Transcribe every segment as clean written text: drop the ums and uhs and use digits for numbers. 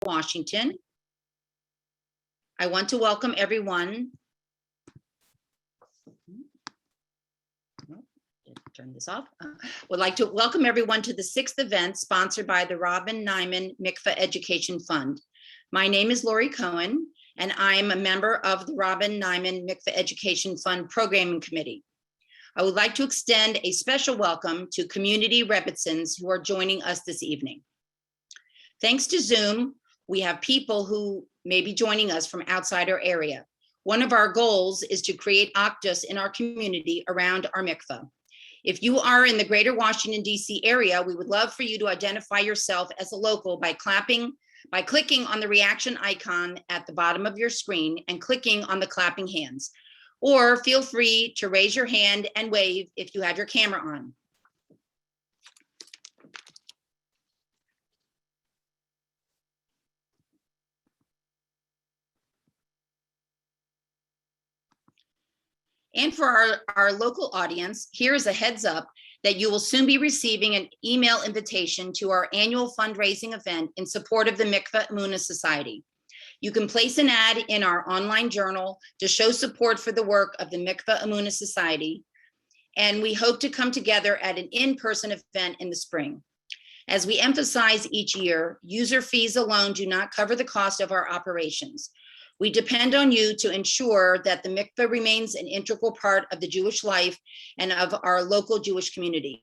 Washington. I want to welcome everyone. Turn this off. Would like to welcome everyone to the 6th event sponsored by the Robin Niman Mikvah Education Fund. My name is Lori Cohen, and I'm a member of the Robin Niman Mikvah Education Fund Programming Committee. I would like to extend a special welcome to community Rebbitzins who are joining us this evening. Thanks to Zoom, we have people who may be joining us from outside our area. One of our goals is to create akdus in our community around our mikvah. If you are in the greater Washington, D.C. area, we would love for you to identify yourself as a local by clicking on the reaction icon at the bottom of your screen and clicking on the clapping hands. Or feel free to raise your hand and wave if you have your camera on. And for our local audience, here is a heads up that you will soon be receiving an email invitation to our annual fundraising event in support of the Mikvah Emunah Society. You can place an ad in our online journal to show support for the work of the Mikvah Emunah Society, and we hope to come together at an in-person event in the spring. As we emphasize each year, user fees alone do not cover the cost of our operations. We depend on you to ensure that the mikveh remains an integral part of the Jewish life and of our local Jewish community.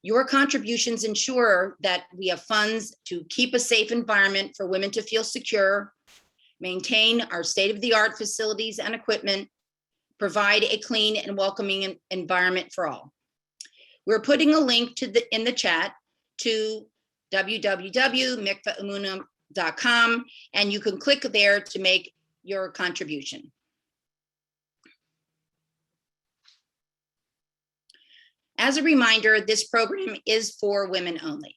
Your contributions ensure that we have funds to keep a safe environment for women to feel secure, maintain our state-of-the-art facilities and equipment, provide a clean and welcoming environment for all. We're putting a link in the chat to www.mikvahemunah.com, and you can click there to make your contribution. As a reminder, this program is for women only.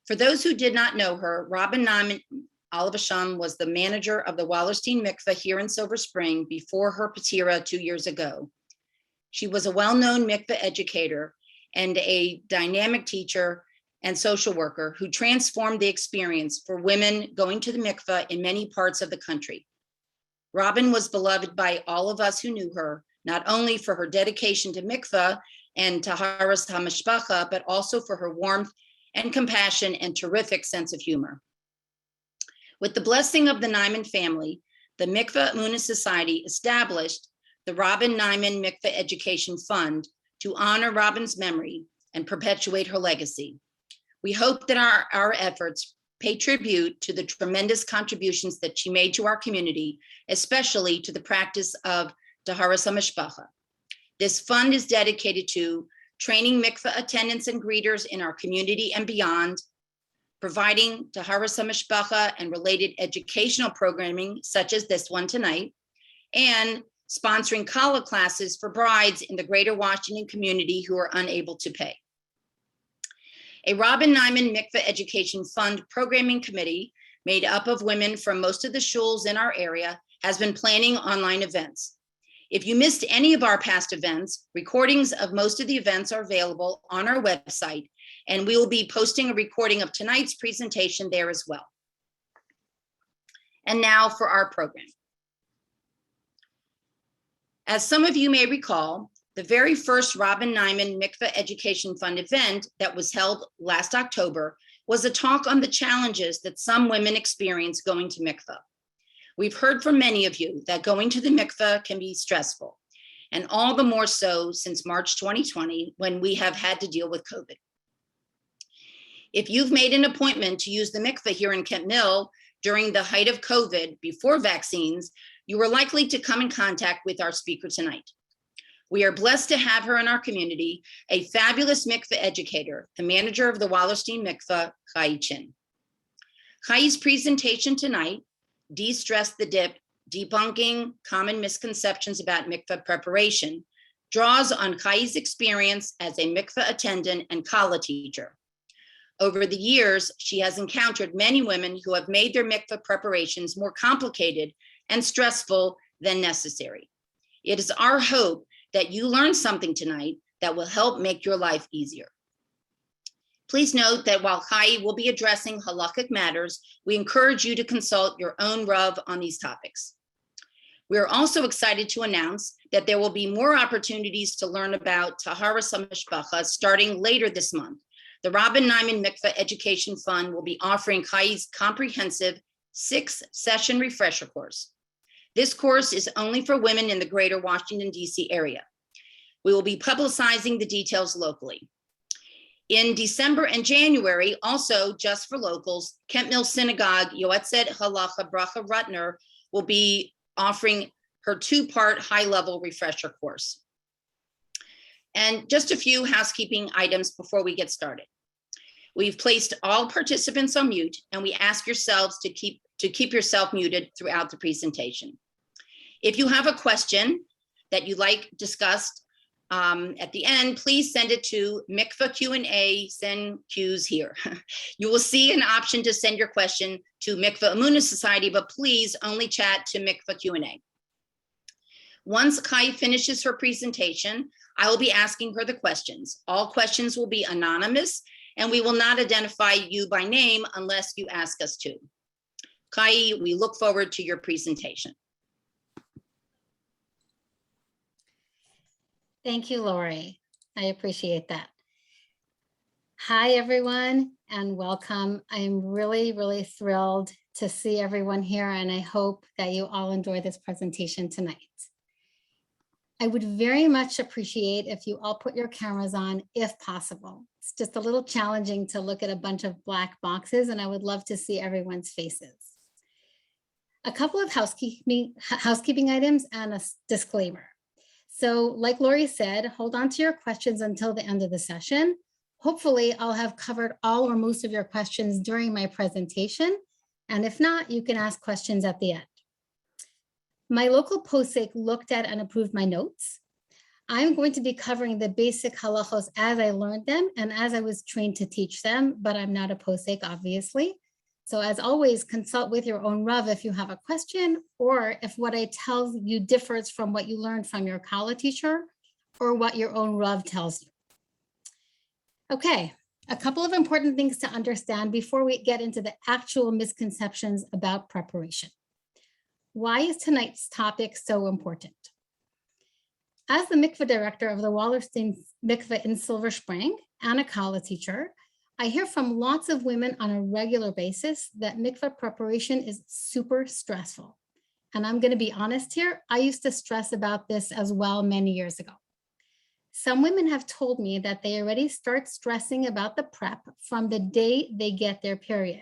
For those who did not know her, Robin Niman was the manager of the Wallerstein Mikvah here in Silver Spring before her patira 2 years ago. She was a well-known mikvah educator and a dynamic teacher and social worker who transformed the experience for women going to the mikvah in many parts of the country. Robin was beloved by all of us who knew her, not only for her dedication to mikvah and taharas hamishpacha, but also for her warmth and compassion and terrific sense of humor. With the blessing of the Niman family, the Mikvah Emunah Society established the Robin Niman Mikvah Education Fund to honor Robin's memory and perpetuate her legacy. We hope that our efforts pay tribute to the tremendous contributions that she made to our community, especially to the practice of taharas hamishpacha. This fund is dedicated to training mikvah attendants and greeters in our community and beyond, providing taharas hamishpacha and related educational programming, such as this one tonight, and sponsoring kala classes for brides in the greater Washington community who are unable to pay. A Robin Niman Mikvah Education Fund Programming Committee, made up of women from most of the shuls in our area, has been planning online events. If you missed any of our past events, recordings of most of the events are available on our website, and we will be posting a recording of tonight's presentation there as well. And now for our program. As some of you may recall, the very first Robin Niman Mikvah Education Fund event that was held last October was a talk on the challenges that some women experience going to mikvah. We've heard from many of you that going to the mikvah can be stressful, and all the more so since March 2020, when we have had to deal with COVID. If you've made an appointment to use the mikvah here in Kent Mill during the height of COVID before vaccines, you are likely to come in contact with our speaker tonight. We are blessed to have her in our community, a fabulous mikvah educator, the manager of the Wallerstein Mikvah, Chayie Chinn. Chayie's presentation tonight, Destress the Dip, Debunking Common Misconceptions about Mikvah Preparation, draws on Chayie's experience as a mikvah attendant and kala teacher. Over the years, she has encountered many women who have made their mikvah preparations more complicated and stressful than necessary. It is our hope that you learn something tonight that will help make your life easier. Please note that while Chayie will be addressing halakhic matters, we encourage you to consult your own Rav on these topics. We are also excited to announce that there will be more opportunities to learn about taharas hamishpacha starting later this month. The Rabban Niman Mikvah Education Fund will be offering Chayie's comprehensive 6-session refresher course. This course is only for women in the greater Washington, D.C. area. We will be publicizing the details locally. In December and January, also just for locals, Kent Mill Synagogue Yoetzet Halacha Bracha Rutner will be offering her 2-part high-level refresher course. And just a few housekeeping items before we get started. We've placed all participants on mute, and we ask yourselves to keep yourself muted throughout the presentation. If you have a question that you'd like discussed at the end, please send it to Mikvah Q&A, send Qs here. You will see an option to send your question to Mikvah Emunah Society, but please only chat to Mikvah Q&A. Once Chayie finishes her presentation, I will be asking her the questions. All questions will be anonymous, and we will not identify you by name unless you ask us to. Chayie, we look forward to your presentation. Thank you, Lori. I appreciate that. Hi, everyone, and welcome. I'm really, really thrilled to see everyone here, and I hope that you all enjoy this presentation tonight. I would very much appreciate if you all put your cameras on if possible. It's just a little challenging to look at a bunch of black boxes, and I would love to see everyone's faces. A couple of housekeeping items and a disclaimer. So like Lori said, hold on to your questions until the end of the session. Hopefully I'll have covered all or most of your questions during my presentation. And if not, you can ask questions at the end. My local posek looked at and approved my notes. I'm going to be covering the basic halachos as I learned them and as I was trained to teach them, but I'm not a posek, obviously. So as always, consult with your own Rav if you have a question, or if what I tell you differs from what you learned from your Kala teacher, or what your own Rav tells you. Okay, a couple of important things to understand before we get into the actual misconceptions about preparation. Why is tonight's topic so important? As the mikveh director of the Wallerstein Mikvah in Silver Spring and a Kala teacher, I hear from lots of women on a regular basis that mikveh preparation is super stressful. And I'm going to be honest here, I used to stress about this as well many years ago. Some women have told me that they already start stressing about the prep from the day they get their period.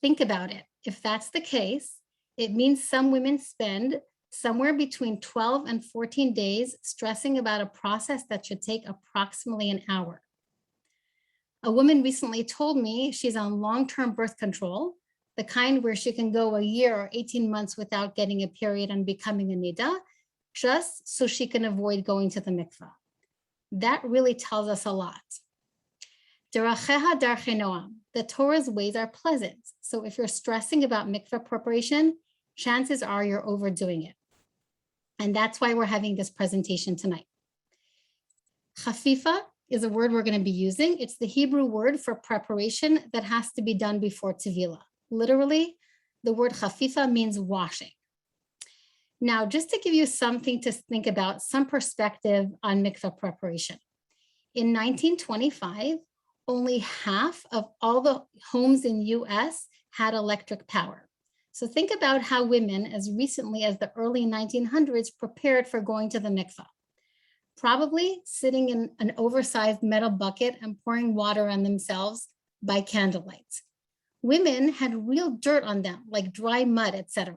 Think about it. If that's the case, it means some women spend somewhere between 12 and 14 days stressing about a process that should take approximately an hour. A woman recently told me she's on long-term birth control, the kind where she can go a year or 18 months without getting a period and becoming a nida, just so she can avoid going to the mikvah. That really tells us a lot. Deracheha darchei noam, the Torah's ways are pleasant. So if you're stressing about mikvah preparation, chances are you're overdoing it. And that's why we're having this presentation tonight. Chafifa is a word we're going to be using. It's the Hebrew word for preparation that has to be done before Tavila. Literally, the word chafifa means washing. Now, just to give you something to think about, some perspective on mikvah preparation. In 1925, only half of all the homes in US had electric power. So think about how women, as recently as the early 1900s, prepared for going to the mikvah. Probably sitting in an oversized metal bucket and pouring water on themselves by candlelight. Women had real dirt on them, like dry mud, etc.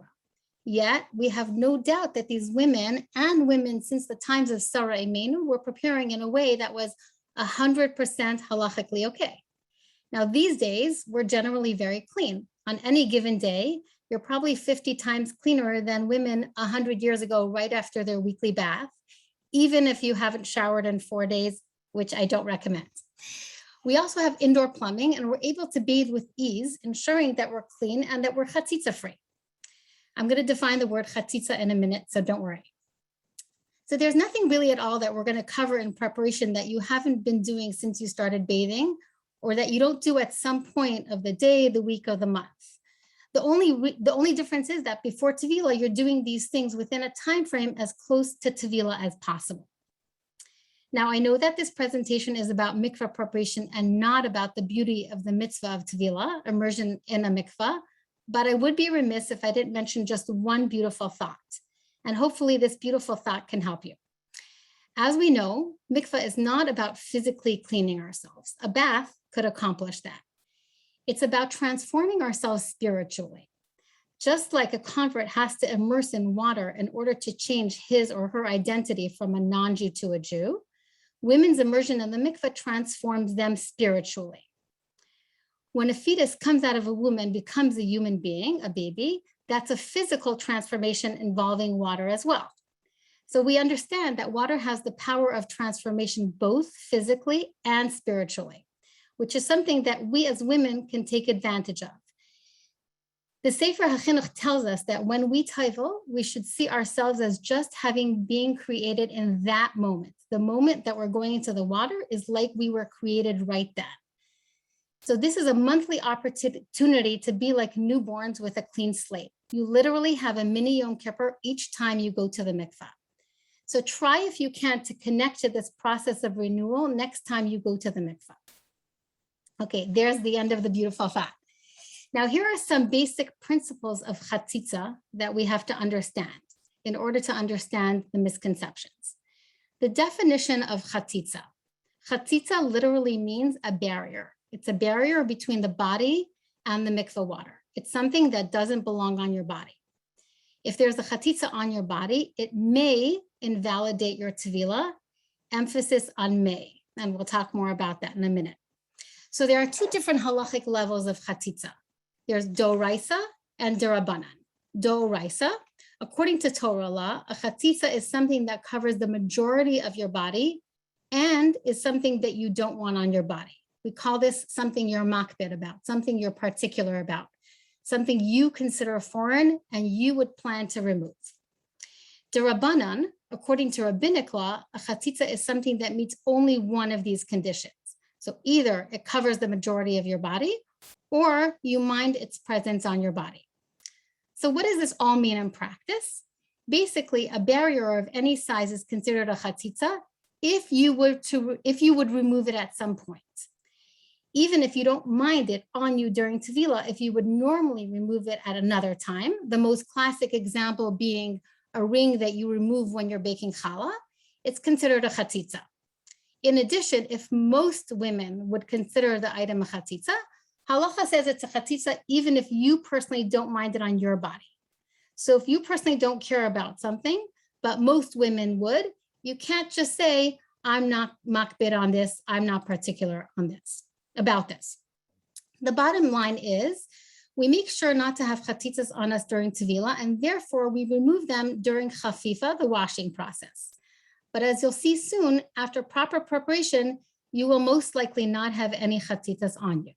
Yet we have no doubt that these women and women since the times of Sarah Imenu were preparing in a way that was 100% halachically okay. Now these days, we're generally very clean. On any given day, you're probably 50 times cleaner than women 100 years ago, right after their weekly bath, even if you haven't showered in 4 days, which I don't recommend. We also have indoor plumbing and we're able to bathe with ease, ensuring that we're clean and that we're chatzitza free. I'm going to define the word chatzitza in a minute, so don't worry. So there's nothing really at all that we're going to cover in preparation that you haven't been doing since you started bathing or that you don't do at some point of the day, the week, or the month. The only difference is that before Tavila, you're doing these things within a time frame as close to Tavila as possible. Now, I know that this presentation is about mikvah preparation and not about the beauty of the mitzvah of Tavila, immersion in a mikvah, but I would be remiss if I didn't mention just one beautiful thought. And hopefully this beautiful thought can help you. As we know, mikvah is not about physically cleaning ourselves. A bath could accomplish that. It's about transforming ourselves spiritually. Just like a convert has to immerse in water in order to change his or her identity from a non-Jew to a Jew, women's immersion in the mikvah transforms them spiritually. When a fetus comes out of a womb and becomes a human being, a baby, that's a physical transformation involving water as well. So we understand that water has the power of transformation both physically and spiritually, which is something that we as women can take advantage of. The Sefer HaChinuch tells us that when we toivel, we should see ourselves as just having been created in that moment. The moment that we're going into the water is like we were created right then. So this is a monthly opportunity to be like newborns with a clean slate. You literally have a mini Yom Kippur each time you go to the mikvah. So try if you can to connect to this process of renewal next time you go to the mikvah. Okay, there's the end of the beautiful thought. Now, here are some basic principles of chatzitza that we have to understand in order to understand the misconceptions. The definition of chatzitza. Chatzitza literally means a barrier. It's a barrier between the body and the mikvah water. It's something that doesn't belong on your body. If there's a chatzitza on your body, it may invalidate your tavila, emphasis on may, and we'll talk more about that in a minute. So there are two different halachic levels of chatzitza. There's doraisa and derabanan. Doraisa, according to Torah law, a chatzitza is something that covers the majority of your body and is something that you don't want on your body. We call this something you're makbid about, something you're particular about, something you consider foreign and you would plan to remove. Derabanan, according to rabbinic law, a chatzitza is something that meets only one of these conditions. So either it covers the majority of your body or you mind its presence on your body. So what does this all mean in practice? Basically, a barrier of any size is considered a chatzitza if you would remove it at some point. Even if you don't mind it on you during Tavila, if you would normally remove it at another time, the most classic example being a ring that you remove when you're baking challah, it's considered a chatzitza. In addition, if most women would consider the item a chatzitza, halacha says it's a chatzitza even if you personally don't mind it on your body. So if you personally don't care about something, but most women would, you can't just say, I'm not makbid on this, I'm not particular on this, about this. The bottom line is we make sure not to have chatzitzas on us during Tavila, and therefore we remove them during chafifa, the washing process. But as you'll see soon, after proper preparation, you will most likely not have any chatzitzas on you.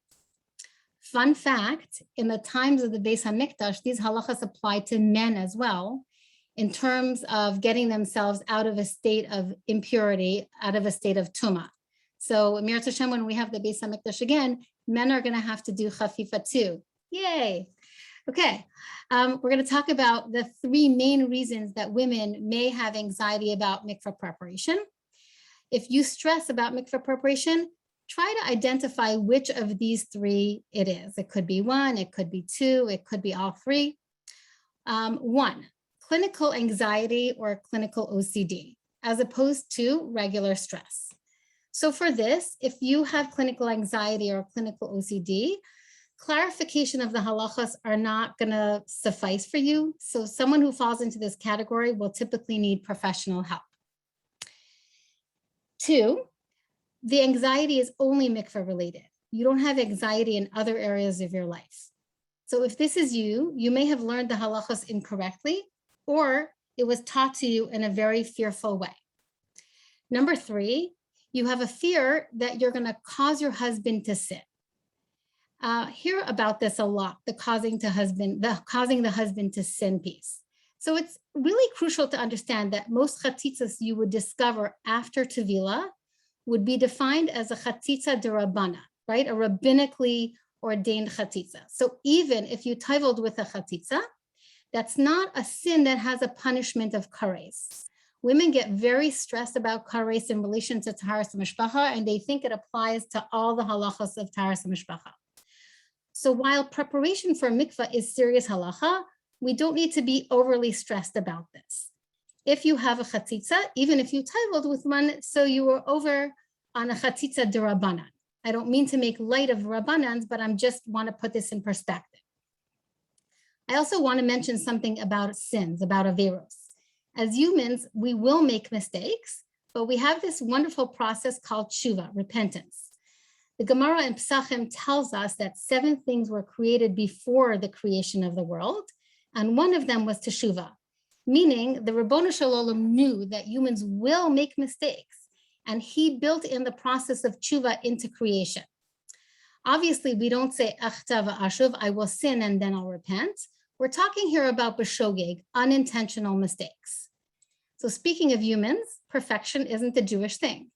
Fun fact, in the times of the Beis HaMikdash, these halachas apply to men as well, in terms of getting themselves out of a state of impurity, out of a state of tumah. So Mirat Hashem, when we have the Beis HaMikdash again, men are going to have to do chafifa too. Yay. Okay, we're going to talk about the three main reasons that women may have anxiety about mikvah preparation. If you stress about mikvah preparation, try to identify which of these three it is. It could be one, it could be two, it could be all three. One, clinical anxiety or clinical OCD, as opposed to regular stress. So for this, if you have clinical anxiety or clinical OCD, clarification of the halachas are not going to suffice for you. So someone who falls into this category will typically need professional help. Two, the anxiety is only mikvah related. You don't have anxiety in other areas of your life. So if this is you, you may have learned the halachas incorrectly, or it was taught to you in a very fearful way. Number three, you have a fear that you're going to cause your husband to sin. Hear about this a lot, the causing the husband to sin piece. So it's really crucial to understand that most chatzitzas you would discover after Tavila would be defined as a chatzitza derabana, right? A rabbinically ordained chatzitza. So even if you toiled with a chatzitza, that's not a sin that has a punishment of kares. Women get very stressed about kares in relation to taharas hamishpacha, and they think it applies to all the halachas of taharas hamishpacha. So while preparation for mikvah is serious halacha, we don't need to be overly stressed about this. If you have a chatzitza, even if you toiled with one, so you were over on a chatzitza derabanan. I don't mean to make light of rabbanans, but I just want to put this in perspective. I also want to mention something about sins, about averos. As humans, we will make mistakes, but we have this wonderful process called Shiva Repentance. The Gemara in Pesachim tells us that 7 things were created before the creation of the world, and one of them was teshuvah, meaning the Ribbono Shel Olam knew that humans will make mistakes, and he built in the process of tshuva into creation. Obviously, we don't say, achta v'ashuv, I will sin and then I'll repent. We're talking here about b'shogeg, unintentional mistakes. So speaking of humans, perfection isn't a Jewish thing.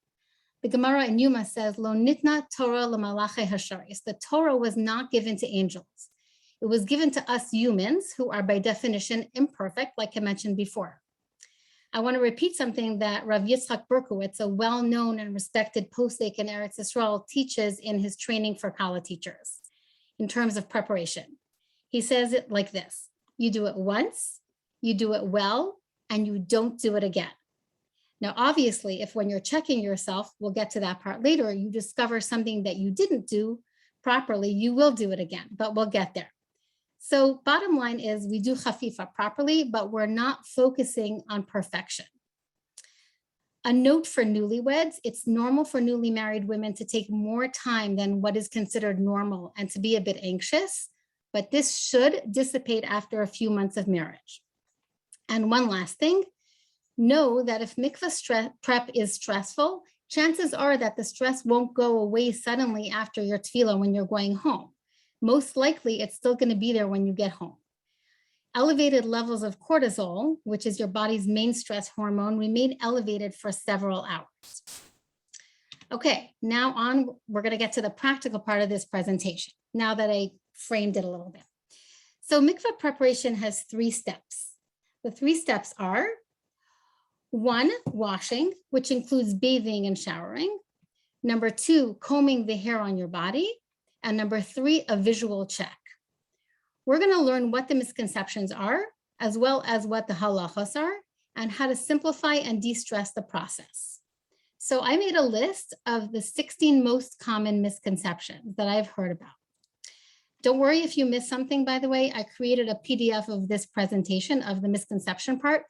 The Gemara in Yuma says, Lo nitna Torah l'malachei hasharis. The Torah was not given to angels. It was given to us humans who are by definition imperfect, like I mentioned before. I want to repeat something that Rav Yitzchak Berkowitz, a well-known and respected posek in Eretz Yisrael, teaches in his training for Kala teachers in terms of preparation. He says it like this: you do it once, you do it well, and you don't do it again. Now, obviously, if when you're checking yourself, we'll get to that part later, you discover something that you didn't do properly, you will do it again, but we'll get there. So bottom line is we do chafifa properly, but we're not focusing on perfection. A note for newlyweds, it's normal for newly married women to take more time than what is considered normal and to be a bit anxious, but this should dissipate after a few months of marriage. And one last thing, know that if mikvah prep is stressful, chances are that the stress won't go away suddenly after your tefillah when you're going home. Most likely, it's still going to be there when you get home. Elevated levels of cortisol, which is your body's main stress hormone, remain elevated for several hours. Okay, now on, we're going to get to the practical part of this presentation, now that I framed it a little bit. So mikvah preparation has 3 steps. The 3 steps are 1, washing, which includes bathing and showering. Number 2, combing the hair on your body. And number 3, a visual check. We're going to learn what the misconceptions are, as well as what the halachos are, and how to simplify and de-stress the process. So I made a list of the 16 most common misconceptions that I've heard about. Don't worry if you missed something, by the way. I created a PDF of this presentation of the misconception part.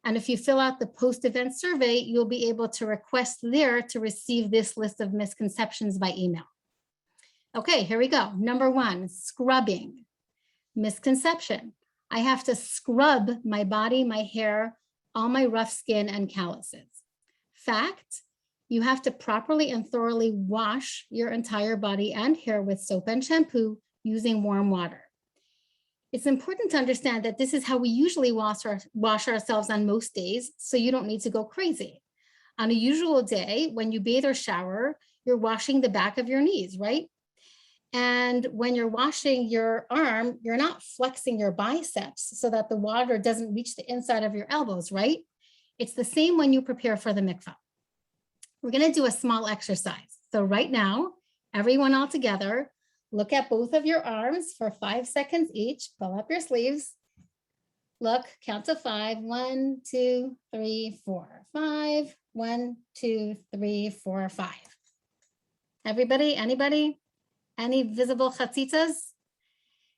And if you fill out the post-event survey, you'll be able to request there to receive this list of misconceptions by email. Okay, here we go. Number 1, scrubbing. Misconception. I have to scrub my body, my hair, all my rough skin and calluses. Fact, you have to properly and thoroughly wash your entire body and hair with soap and shampoo using warm water. It's important to understand that this is how we usually wash ourselves on most days, so you don't need to go crazy. On a usual day, when you bathe or shower, you're washing the back of your knees, right? And when you're washing your arm, you're not flexing your biceps so that the water doesn't reach the inside of your elbows, right? It's the same when you prepare for the mikvah. We're going to do a small exercise. So right now, everyone all together, look at both of your arms for 5 seconds each. Pull up your sleeves. Look, count to 5. 1, 2, 3, 4, 5. 1, 2, 3, 4, 5. Everybody, anybody? Any visible chatzitzas?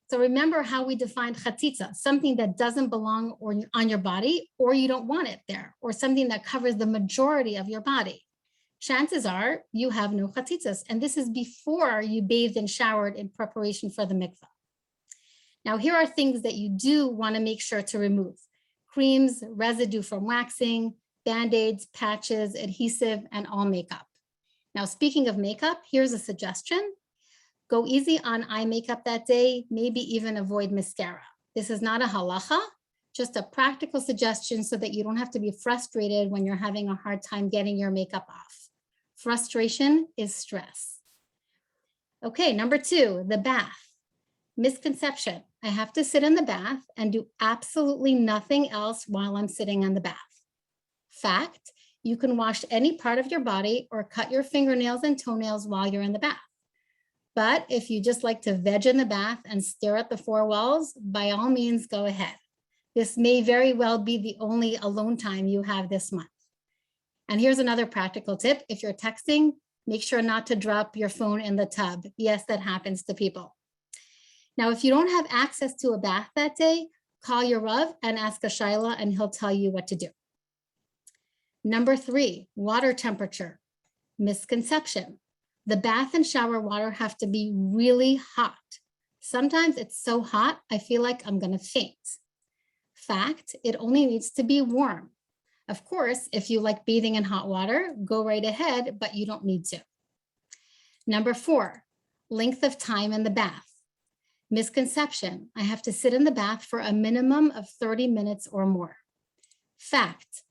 So remember how we defined chatzitza, something that doesn't belong on your body, or you don't want it there, or something that covers the majority of your body. Chances are you have no chatzitzas, and this is before you bathed and showered in preparation for the mikvah. Now, here are things that you do want to make sure to remove: creams, residue from waxing, Band-Aids, patches, adhesive, and all makeup. Now, speaking of makeup, here's a suggestion. Go easy on eye makeup that day, maybe even avoid mascara. This is not a halacha, just a practical suggestion so that you don't have to be frustrated when you're having a hard time getting your makeup off. Frustration is stress. Okay, number 2, the bath. Misconception. I have to sit in the bath and do absolutely nothing else while I'm sitting in the bath. Fact, you can wash any part of your body or cut your fingernails and toenails while you're in the bath. But if you just like to veg in the bath and stare at the 4 walls, by all means, go ahead. This may very well be the only alone time you have this month. And here's another practical tip. If you're texting, make sure not to drop your phone in the tub. Yes, that happens to people. Now, if you don't have access to a bath that day, call your Rav and ask a Shaila and he'll tell you what to do. Number 3, water temperature. Misconception. The bath and shower water have to be really hot. Sometimes it's so hot, I feel like I'm gonna faint. Fact, it only needs to be warm. Of course, if you like bathing in hot water, go right ahead, but you don't need to. Number 4, length of time in the bath. Misconception, I have to sit in the bath for a minimum of 30 minutes or more. Fact,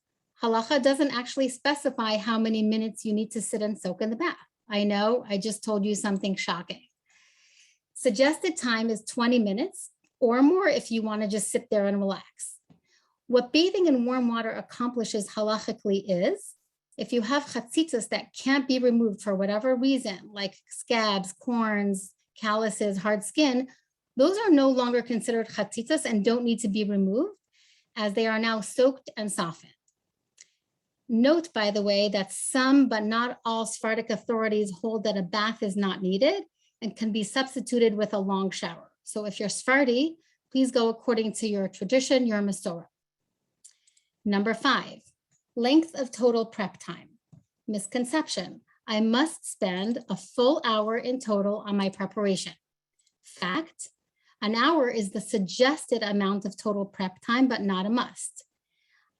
halacha doesn't actually specify how many minutes you need to sit and soak in the bath. I know, I just told you something shocking. Suggested time is 20 minutes or more if you want to just sit there and relax. What bathing in warm water accomplishes halachically is, if you have chatzitzas that can't be removed for whatever reason, like scabs, corns, calluses, hard skin, those are no longer considered chatzitzas and don't need to be removed, as they are now soaked and softened. Note, by the way, that some but not all Sephardic authorities hold that a bath is not needed and can be substituted with a long shower. So if you're Sephardi, please go according to your tradition, your Mascara. Number 5, length of total prep time. Misconception, I must spend a full hour in total on my preparation. Fact, an hour is the suggested amount of total prep time, but not a must.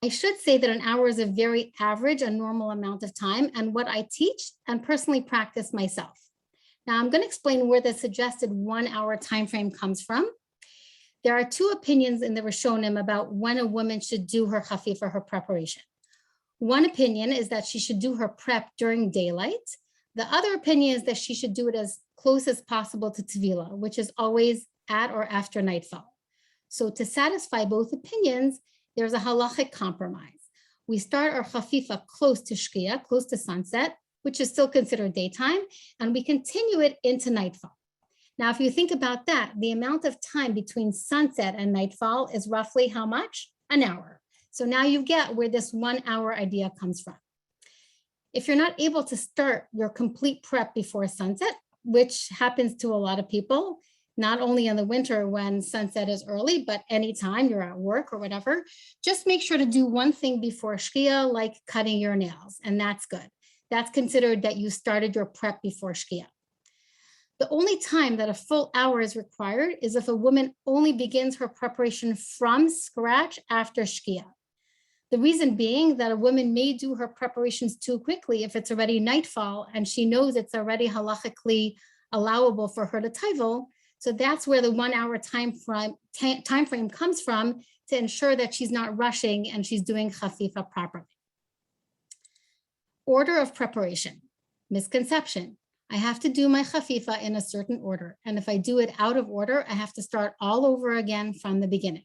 I should say that an hour is a very average and normal amount of time and what I teach and personally practice myself. Now I'm going to explain where the suggested 1 hour time frame comes from. There are 2 opinions in the Rishonim about when a woman should do her chafi for her preparation. One opinion is that she should do her prep during daylight. The other opinion is that she should do it as close as possible to Tavila, which is always at or after nightfall. So to satisfy both opinions, there's a halachic compromise. We start our chafifa close to shkia, close to sunset, which is still considered daytime, and we continue it into nightfall. Now, if you think about that, the amount of time between sunset and nightfall is roughly how much? An hour. So now you get where this 1 hour idea comes from. If you're not able to start your complete prep before sunset, which happens to a lot of people, not only in the winter when sunset is early, but anytime you're at work or whatever, just make sure to do one thing before shkia, like cutting your nails, and that's good. That's considered that you started your prep before shkia. The only time that a full hour is required is if a woman only begins her preparation from scratch after shkia. The reason being that a woman may do her preparations too quickly if it's already nightfall and she knows it's already halachically allowable for her to toivel. So that's where the 1 hour time frame comes from, to ensure that she's not rushing and she's doing chafifa properly. Order of preparation. Misconception. I have to do my chafifa in a certain order. And if I do it out of order, I have to start all over again from the beginning.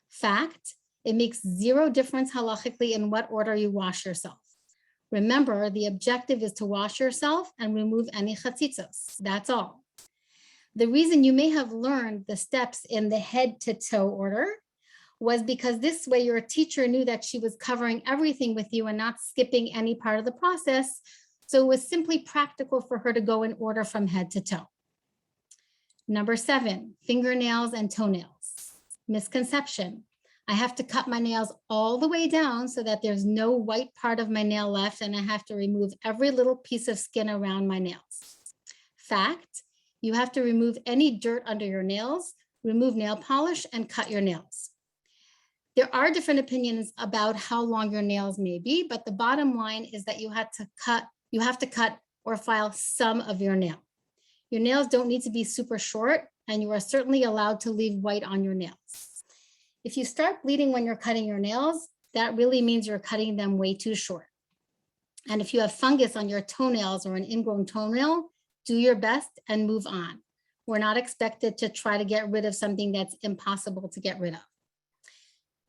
Fact, it makes 0 difference halachically in what order you wash yourself. Remember, the objective is to wash yourself and remove any chatzitzos. That's all. The reason you may have learned the steps in the head to toe order was because this way your teacher knew that she was covering everything with you and not skipping any part of the process. So it was simply practical for her to go in order from head to toe. Number 7, fingernails and toenails. Misconception. I have to cut my nails all the way down so that there's no white part of my nail left, and I have to remove every little piece of skin around my nails. Fact, you have to remove any dirt under your nails, remove nail polish, and cut your nails. There are different opinions about how long your nails may be, but the bottom line is that you have to cut or file some of your nail. Your nails don't need to be super short, and you are certainly allowed to leave white on your nails. If you start bleeding when you're cutting your nails, that really means you're cutting them way too short. And if you have fungus on your toenails or an ingrown toenail, Do your best and move on. We're not expected to try to get rid of something that's impossible to get rid of.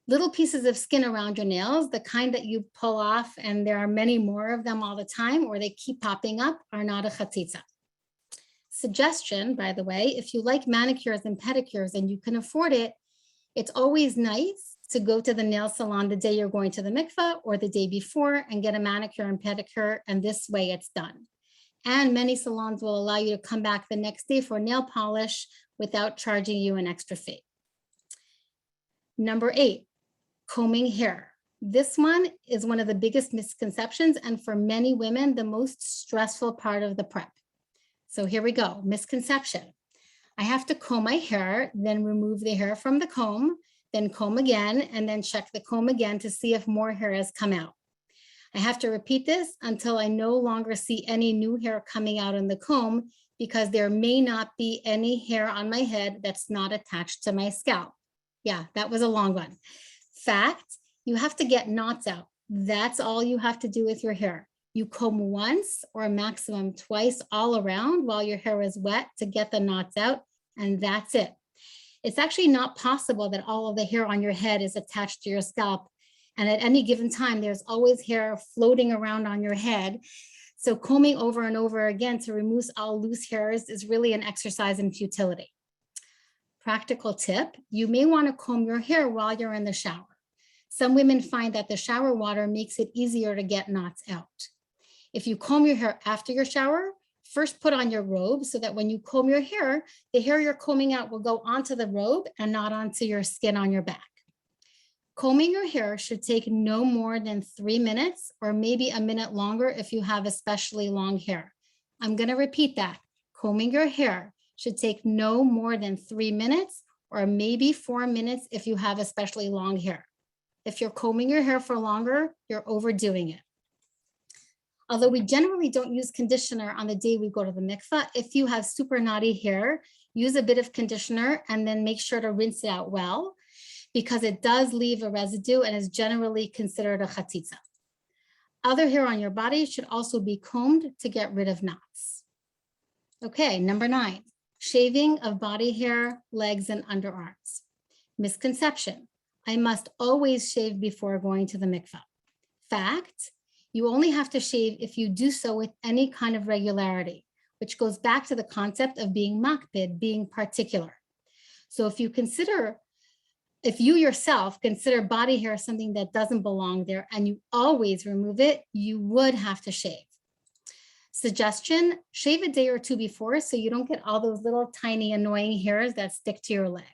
Little pieces of skin around your nails, the kind that you pull off, and there are many more of them all the time, or they keep popping up, are not a chatzitza. Suggestion, by the way, if you like manicures and pedicures and you can afford it, it's always nice to go to the nail salon the day you're going to the mikvah or the day before and get a manicure and pedicure, and this way it's done. And many salons will allow you to come back the next day for nail polish without charging you an extra fee. Number 8, combing hair. This one is one of the biggest misconceptions, and for many women, the most stressful part of the prep. So here we go, misconception. I have to comb my hair, then remove the hair from the comb, then comb again, and then check the comb again to see if more hair has come out. I have to repeat this until I no longer see any new hair coming out in the comb, because there may not be any hair on my head that's not attached to my scalp. Yeah, that was a long one. Fact, you have to get knots out. That's all you have to do with your hair. You comb once or maximum twice all around while your hair is wet to get the knots out, and that's it. It's actually not possible that all of the hair on your head is attached to your scalp, and at any given time, there's always hair floating around on your head. So combing over and over again to remove all loose hairs is really an exercise in futility. Practical tip, you may want to comb your hair while you're in the shower. Some women find that the shower water makes it easier to get knots out. If you comb your hair after your shower, first put on your robe so that when you comb your hair, the hair you're combing out will go onto the robe and not onto your skin on your back. Combing your hair should take no more than 3 minutes, or maybe a minute longer if you have especially long hair. I'm going to repeat that. Combing your hair should take no more than 3 minutes, or maybe 4 minutes if you have especially long hair. If you're combing your hair for longer, you're overdoing it. Although we generally don't use conditioner on the day we go to the mikvah, if you have super knotty hair, use a bit of conditioner and then make sure to rinse it out well, because it does leave a residue and is generally considered a chatzitza. Other hair on your body should also be combed to get rid of knots. Okay, number 9, shaving of body hair, legs, and underarms. Misconception, I must always shave before going to the mikvah. Fact, you only have to shave if you do so with any kind of regularity, which goes back to the concept of being makpid, being particular. So if you yourself consider body hair something that doesn't belong there and you always remove it, you would have to shave. Suggestion, shave a day or two before so you don't get all those little tiny annoying hairs that stick to your legs.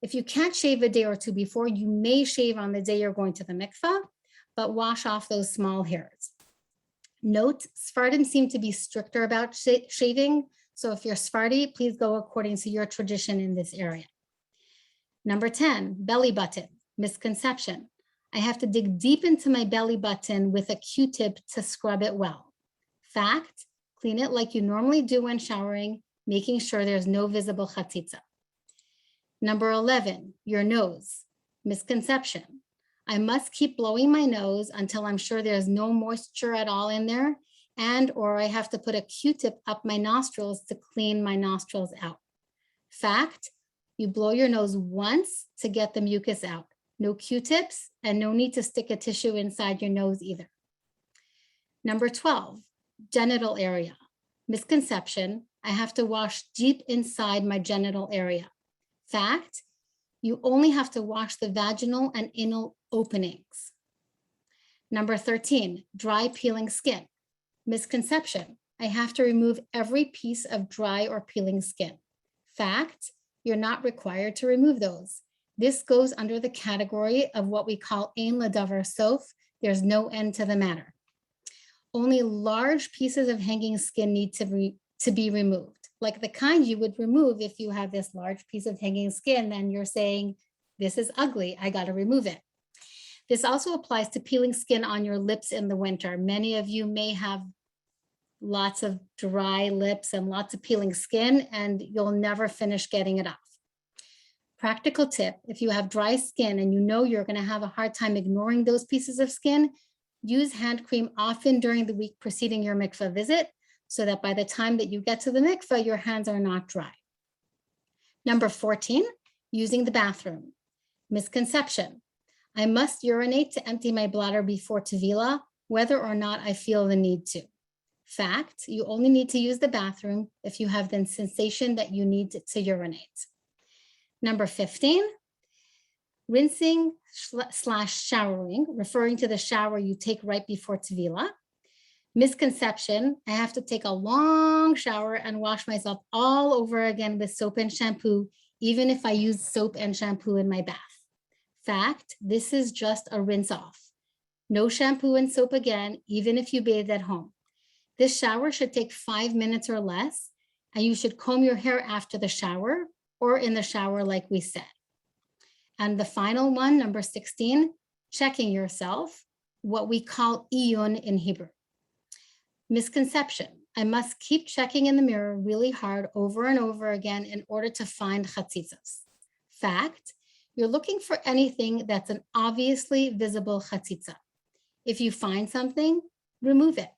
If you can't shave a day or two before, you may shave on the day you're going to the mikvah, but wash off those small hairs. Note, Sephardim seem to be stricter about shaving, so if you're Sephardi, please go according to your tradition in this area. Number 10, belly button, misconception. I have to dig deep into my belly button with a Q-tip to scrub it well. Fact, clean it like you normally do when showering, making sure there's no visible chatzitza. Number 11, your nose, misconception. I must keep blowing my nose until I'm sure there's no moisture at all in there, or I have to put a Q-tip up my nostrils to clean my nostrils out. Fact, you blow your nose once to get the mucus out. No Q-tips and no need to stick a tissue inside your nose either. Number 12, genital area. Misconception, I have to wash deep inside my genital area. Fact, you only have to wash the vaginal and anal openings. Number 13, dry peeling skin. Misconception, I have to remove every piece of dry or peeling skin. Fact, you're not required to remove those. This goes under the category of what we call ein ladavar sof. There's no end to the matter. Only large pieces of hanging skin need to be removed, like the kind you would remove if you have this large piece of hanging skin and you're saying, this is ugly, I gotta remove it. This also applies to peeling skin on your lips in the winter. Many of you may have lots of dry lips and lots of peeling skin, and you'll never finish getting it off. Practical tip, if you have dry skin and you know you're gonna have a hard time ignoring those pieces of skin, use hand cream often during the week preceding your mikvah visit so that by the time that you get to the mikvah, your hands are not dry. Number 14, using the bathroom. Misconception. I must urinate to empty my bladder before Tavila, whether or not I feel the need to. Fact, you only need to use the bathroom if you have the sensation that you need to urinate. Number 15, rinsing / showering, referring to the shower you take right before Tavila. Misconception, I have to take a long shower and wash myself all over again with soap and shampoo, even if I use soap and shampoo in my bath. Fact, this is just a rinse off. No shampoo and soap again, even if you bathe at home. This shower should take 5 minutes or less, and you should comb your hair after the shower or in the shower like we said. And the final one, number 16, checking yourself, what we call iyun in Hebrew. Misconception, I must keep checking in the mirror really hard over and over again in order to find chatzitzas. Fact, you're looking for anything that's an obviously visible chatzitza. If you find something, remove it.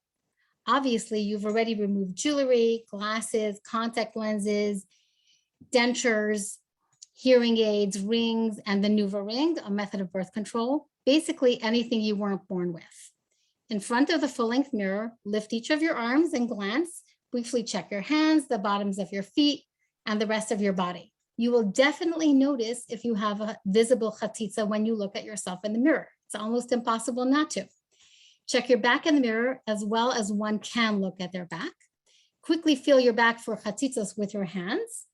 Obviously, you've already removed jewelry, glasses, contact lenses, dentures, hearing aids, rings, and the Nuva ring, a method of birth control, basically anything you weren't born with. In front of the full-length mirror, lift each of your arms and glance, briefly check your hands, the bottoms of your feet, and the rest of your body. You will definitely notice if you have a visible chatzitza when you look at yourself in the mirror. It's almost impossible not to. Check your back in the mirror as well as one can look at their back. Quickly feel your back for chatzitzas with your hands.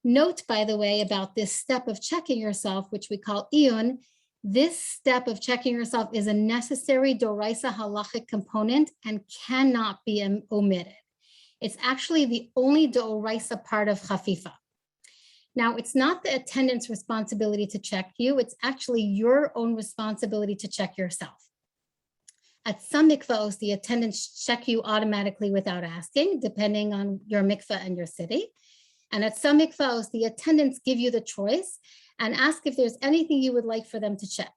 Note, by the way, about this step of checking yourself, which we call iyun. This step of checking yourself is a necessary doraisa halachic component and cannot be omitted. It's actually the only doraisa part of chafifa. Now, it's not the attendant's responsibility to check you. It's actually your own responsibility to check yourself. At some mikvahs, the attendants check you automatically without asking, depending on your mikvah and your city. And at some mikvahs, the attendants give you the choice and ask if there's anything you would like for them to check.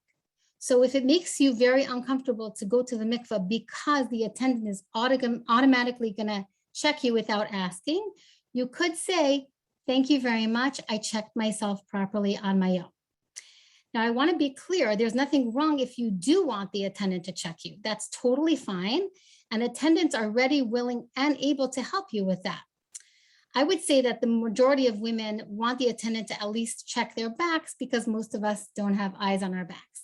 So if it makes you very uncomfortable to go to the mikvah because the attendant is automatically gonna check you without asking, you could say, thank you very much, I checked myself properly on my own. Now, I want to be clear, there's nothing wrong if you do want the attendant to check you. That's totally fine. And attendants are ready, willing, and able to help you with that. I would say that the majority of women want the attendant to at least check their backs because most of us don't have eyes on our backs.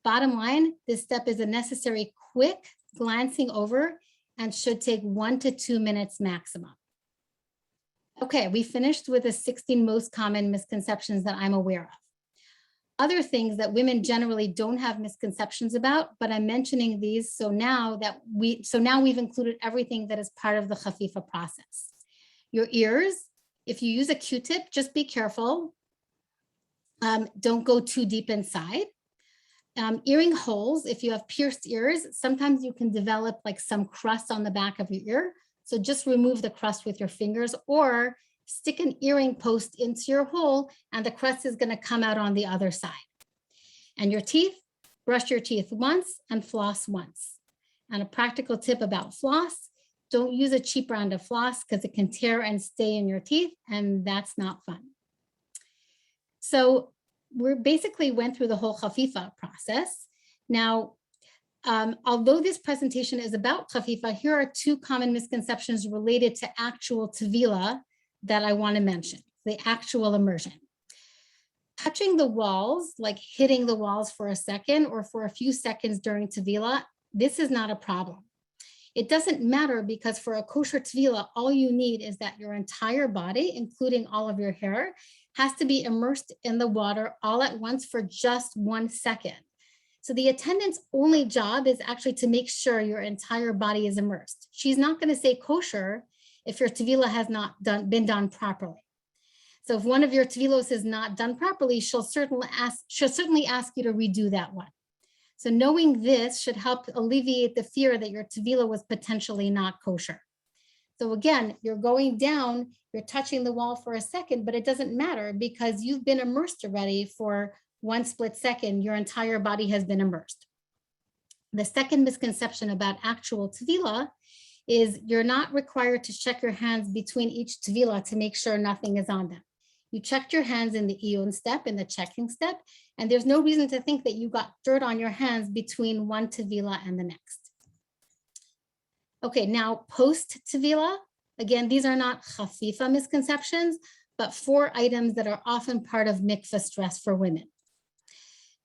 Bottom line, this step is a necessary quick glancing over and should take 1 to 2 minutes maximum. Okay, we finished with the 16 most common misconceptions that I'm aware of. Other things that women generally don't have misconceptions about, but I'm mentioning these so now we've included everything that is part of the chafifa process. Your ears, if you use a Q-tip, just be careful. Don't go too deep inside. Earring holes, if you have pierced ears, sometimes you can develop like some crust on the back of your ear. So just remove the crust with your fingers or stick an earring post into your hole and the crust is going to come out on the other side. And your teeth, brush your teeth once and floss once. And a practical tip about floss, don't use a cheap brand of floss because it can tear and stay in your teeth and that's not fun. So we basically went through the whole chafifa process. Now, although this presentation is about chafifa, here are 2 common misconceptions related to actual Tavila that I want to mention, the actual immersion. Touching the walls, like hitting the walls for a second or for a few seconds during Tavila, this is not a problem. It doesn't matter because for a kosher Tavila, all you need is that your entire body, including all of your hair, has to be immersed in the water all at once for just 1 second. So the attendant's only job is actually to make sure your entire body is immersed. She's not going to say kosher if your Tavila has not been done properly. So if one of your Tavilos is not done properly, she'll certainly ask you to redo that one. So knowing this should help alleviate the fear that your Tavila was potentially not kosher. So again, you're going down, you're touching the wall for a second, but it doesn't matter because you've been immersed already for 1 split second, your entire body has been immersed. The second misconception about actual Tavila is you're not required to check your hands between each Tavila to make sure nothing is on them. You checked your hands in the Iyun step, in the checking step, and there's no reason to think that you got dirt on your hands between one Tavila and the next. Okay, now post Tavila, again, these are not chafifa misconceptions, but 4 items that are often part of mikvah stress for women.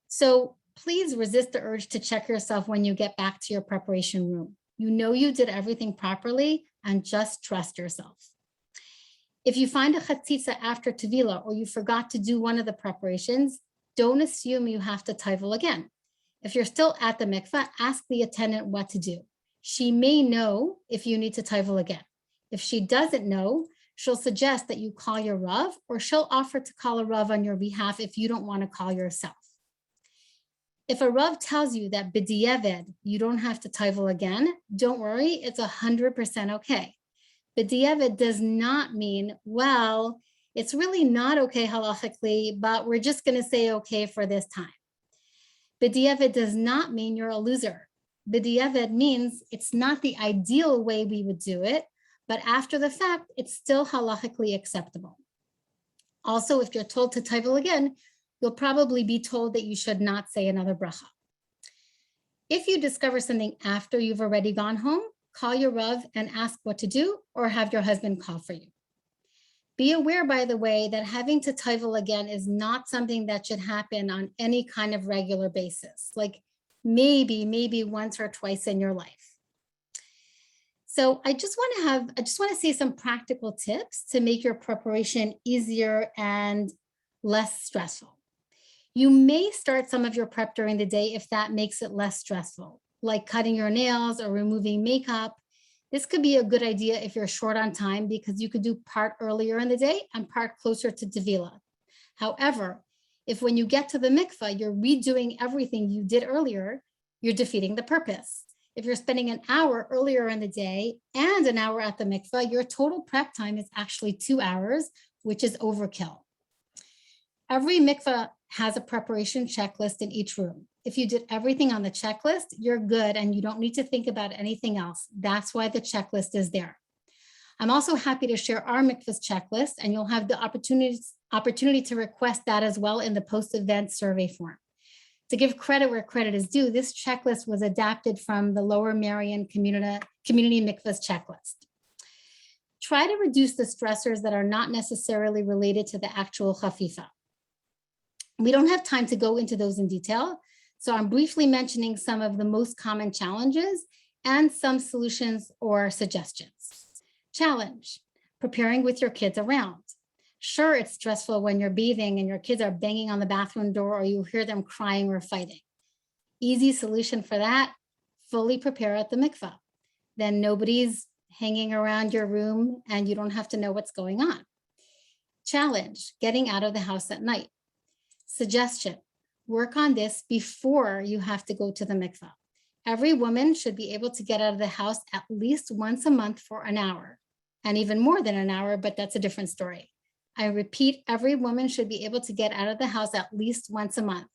So please resist the urge to check yourself when you get back to your preparation room. You know you did everything properly and just trust yourself. If you find a chatzitza after Tavila or you forgot to do one of the preparations, don't assume you have to Tavil again. If you're still at the mikvah, ask the attendant what to do. She may know if you need to Tavil again. If she doesn't know, she'll suggest that you call your Rav, or she'll offer to call a Rav on your behalf if you don't want to call yourself. If a Rav tells you that b'diavad, you don't have to Tavil again, don't worry, it's 100% okay. B'diavad does not mean, well, it's really not okay halachically, but we're just going to say okay for this time. B'diavad does not mean you're a loser. B'diavad means it's not the ideal way we would do it, but after the fact, it's still halachically acceptable. Also, if you're told to Tavil again, you'll probably be told that you should not say another bracha. If you discover something after you've already gone home, call your Rav and ask what to do, or have your husband call for you. Be aware, by the way, that having to Tavil again is not something that should happen on any kind of regular basis, like maybe once or twice in your life. So I just want to say some practical tips to make your preparation easier and less stressful. You may start some of your prep during the day if that makes it less stressful, like cutting your nails or removing makeup. This could be a good idea if you're short on time, because you could do part earlier in the day and part closer to Tavila. However, if when you get to the mikvah, you're redoing everything you did earlier, you're defeating the purpose. If you're spending an hour earlier in the day and an hour at the mikvah, your total prep time is actually 2 hours, which is overkill. Every mikvah has a preparation checklist in each room. If you did everything on the checklist, you're good and you don't need to think about anything else. That's why the checklist is there. I'm also happy to share our mikvah's checklist, and you'll have the opportunity to request that as well in the post-event survey form. To give credit where credit is due, this checklist was adapted from the Lower Merion Community Mikvah's checklist. Try to reduce the stressors that are not necessarily related to the actual chafifa. We don't have time to go into those in detail, so I'm briefly mentioning some of the most common challenges and some solutions or suggestions. Challenge: preparing with your kids around. Sure, it's stressful when you're bathing and your kids are banging on the bathroom door or you hear them crying or fighting. Easy solution for that: fully prepare at the mikvah. Then nobody's hanging around your room and you don't have to know what's going on. Challenge: getting out of the house at night. Suggestion: work on this before you have to go to the mikvah. Every woman should be able to get out of the house at least once a month for an hour, and even more than an hour, but that's a different story. I repeat, every woman should be able to get out of the house at least once a month.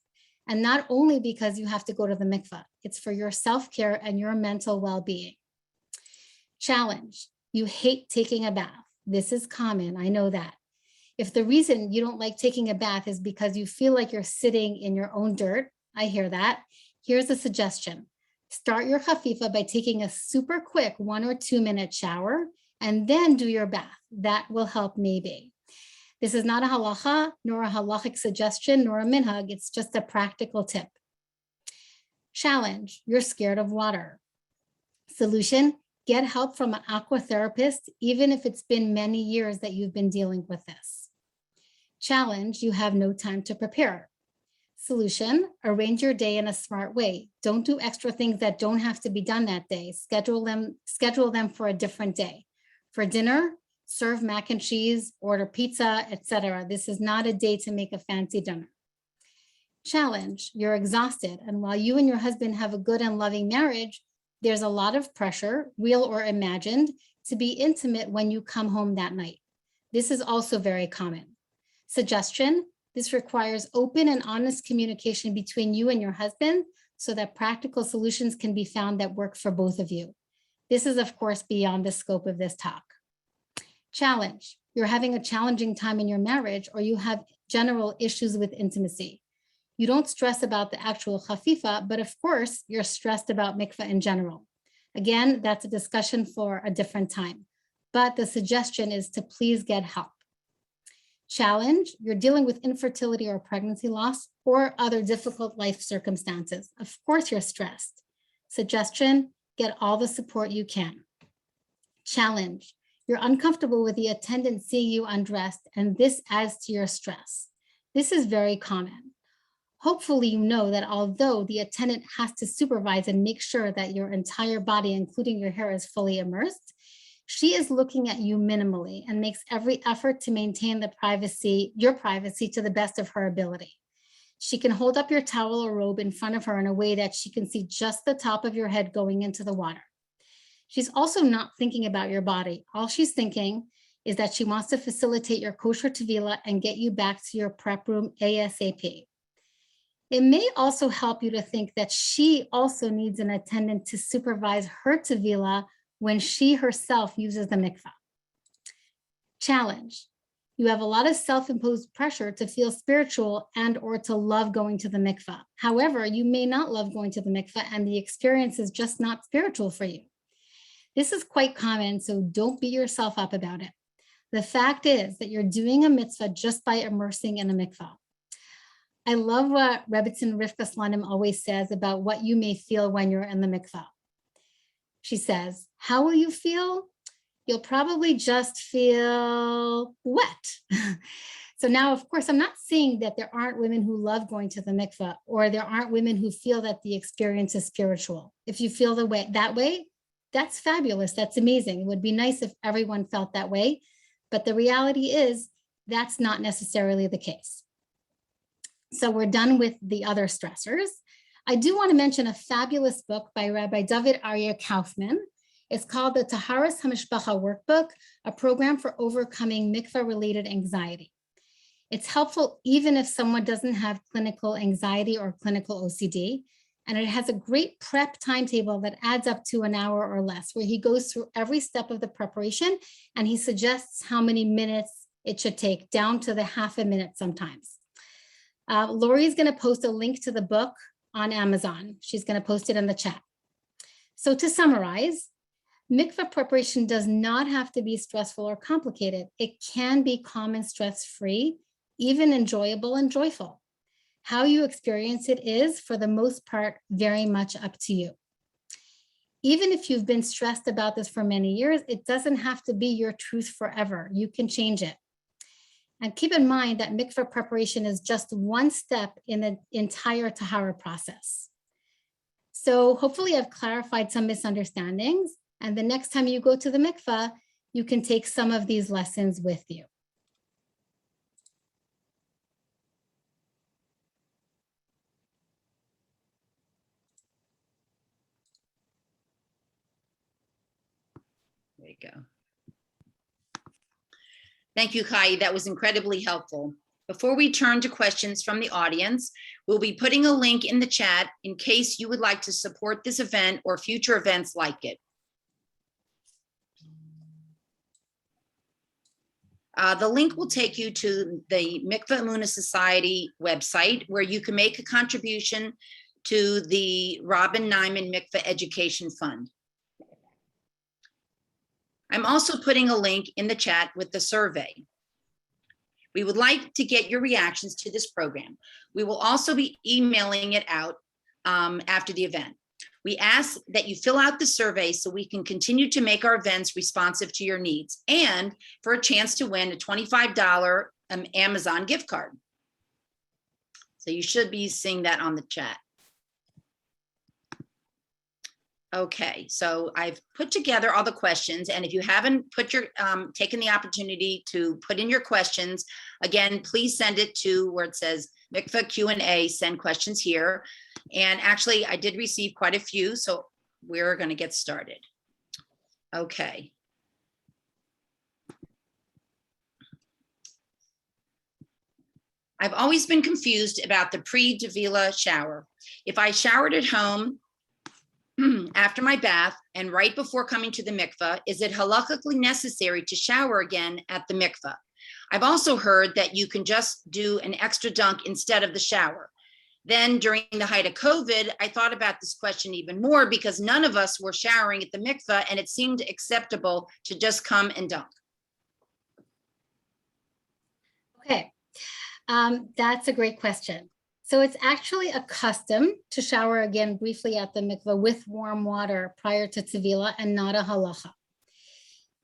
And not only because you have to go to the mikvah, it's for your self-care and your mental well-being. Challenge: you hate taking a bath. This is common, I know that. If the reason you don't like taking a bath is because you feel like you're sitting in your own dirt, I hear that. Here's a suggestion: start your chafifa by taking a super quick 1 or 2 minute shower and then do your bath. That will help maybe. This is not a halacha, nor a halachic suggestion, nor a minhag. It's just a practical tip. Challenge: you're scared of water. Solution: get help from an aqua therapist, even if it's been many years that you've been dealing with this. Challenge: you have no time to prepare. Solution: arrange your day in a smart way. Don't do extra things that don't have to be done that day. Schedule them for a different day. For dinner, serve mac and cheese, order pizza, etc. This is not a day to make a fancy dinner. Challenge: you're exhausted, and while you and your husband have a good and loving marriage, there's a lot of pressure, real or imagined, to be intimate when you come home that night. This is also very common. Suggestion: this requires open and honest communication between you and your husband so that practical solutions can be found that work for both of you. This is, of course, beyond the scope of this talk. Challenge. You're having a challenging time in your marriage, or you have general issues with intimacy. You don't stress about the actual chafifa, but of course, you're stressed about mikvah in general. Again, that's a discussion for a different time, but the suggestion is to please get help. Challenge, you're dealing with infertility or pregnancy loss or other difficult life circumstances. Of course, you're stressed. Suggestion, get all the support you can. Challenge, you're uncomfortable with the attendant seeing you undressed, and this adds to your stress. This is very common. Hopefully, you know that although the attendant has to supervise and make sure that your entire body, including your hair, is fully immersed, she is looking at you minimally and makes every effort to maintain the privacy, your privacy, to the best of her ability. She can hold up your towel or robe in front of her in a way that she can see just the top of your head going into the water. She's also not thinking about your body. All she's thinking is that she wants to facilitate your kosher Tavila and get you back to your prep room ASAP. It may also help you to think that she also needs an attendant to supervise her Tavila when she herself uses the mikvah. Challenge. You have a lot of self-imposed pressure to feel spiritual and or to love going to the mikvah. However, you may not love going to the mikvah and the experience is just not spiritual for you. This is quite common, so don't beat yourself up about it. The fact is that you're doing a mitzvah just by immersing in a mikvah. I love what Rebbetzin Rivka Slonim always says about what you may feel when you're in the mikvah. She says, how will you feel? You'll probably just feel wet. So now, of course, I'm not saying that there aren't women who love going to the mikvah, or there aren't women who feel that the experience is spiritual. If you feel that way, that's fabulous. That's amazing. It would be nice if everyone felt that way. But the reality is that's not necessarily the case. So we're done with the other stressors. I do want to mention a fabulous book by Rabbi David Aryeh Kaufman. It's called the Taharas Hamishpacha Workbook, a program for overcoming mikvah-related anxiety. It's helpful even if someone doesn't have clinical anxiety or clinical OCD. And it has a great prep timetable that adds up to an hour or less, where he goes through every step of the preparation and he suggests how many minutes it should take, down to the half a minute sometimes. Lori is going to post a link to the book on Amazon. She's going to post it in the chat. So to summarize, mikvah preparation does not have to be stressful or complicated. It can be calm and stress-free, even enjoyable and joyful. How you experience it is, for the most part, very much up to you. Even if you've been stressed about this for many years, it doesn't have to be your truth forever. You can change it. And keep in mind that mikvah preparation is just one step in the entire tahara process. So hopefully I've clarified some misunderstandings, and the next time you go to the mikvah, you can take some of these lessons with you. There you go. Thank you, Chayie. That was incredibly helpful. Before we turn to questions from the audience, we'll be putting a link in the chat in case you would like to support this event or future events like it. The link will take you to the Mikvah Emunah Society website, where you can make a contribution to the Robin Niman Mikvah Education Fund. I'm also putting a link in the chat with the survey. We would like to get your reactions to this program. We will also be emailing it out after the event. We ask that you fill out the survey so we can continue to make our events responsive to your needs, and for a chance to win a $25 Amazon gift card. So you should be seeing that on the chat. Okay, so I've put together all the questions, and if you haven't put your taken the opportunity to put in your questions, again, please send it to where it says Mikvah Q&A, send questions here. And actually, I did receive quite a few, so we're going to get started. Okay. I've always been confused about the pre-Tavila shower. If I showered at home, after my bath and right before coming to the mikvah, is it halakhically necessary to shower again at the mikvah? I've also heard that you can just do an extra dunk instead of the shower. Then during the height of COVID, I thought about this question even more because none of us were showering at the mikvah and it seemed acceptable to just come and dunk. Okay, that's a great question. So it's actually a custom to shower again briefly at the mikvah with warm water prior to Tavila and not a halacha.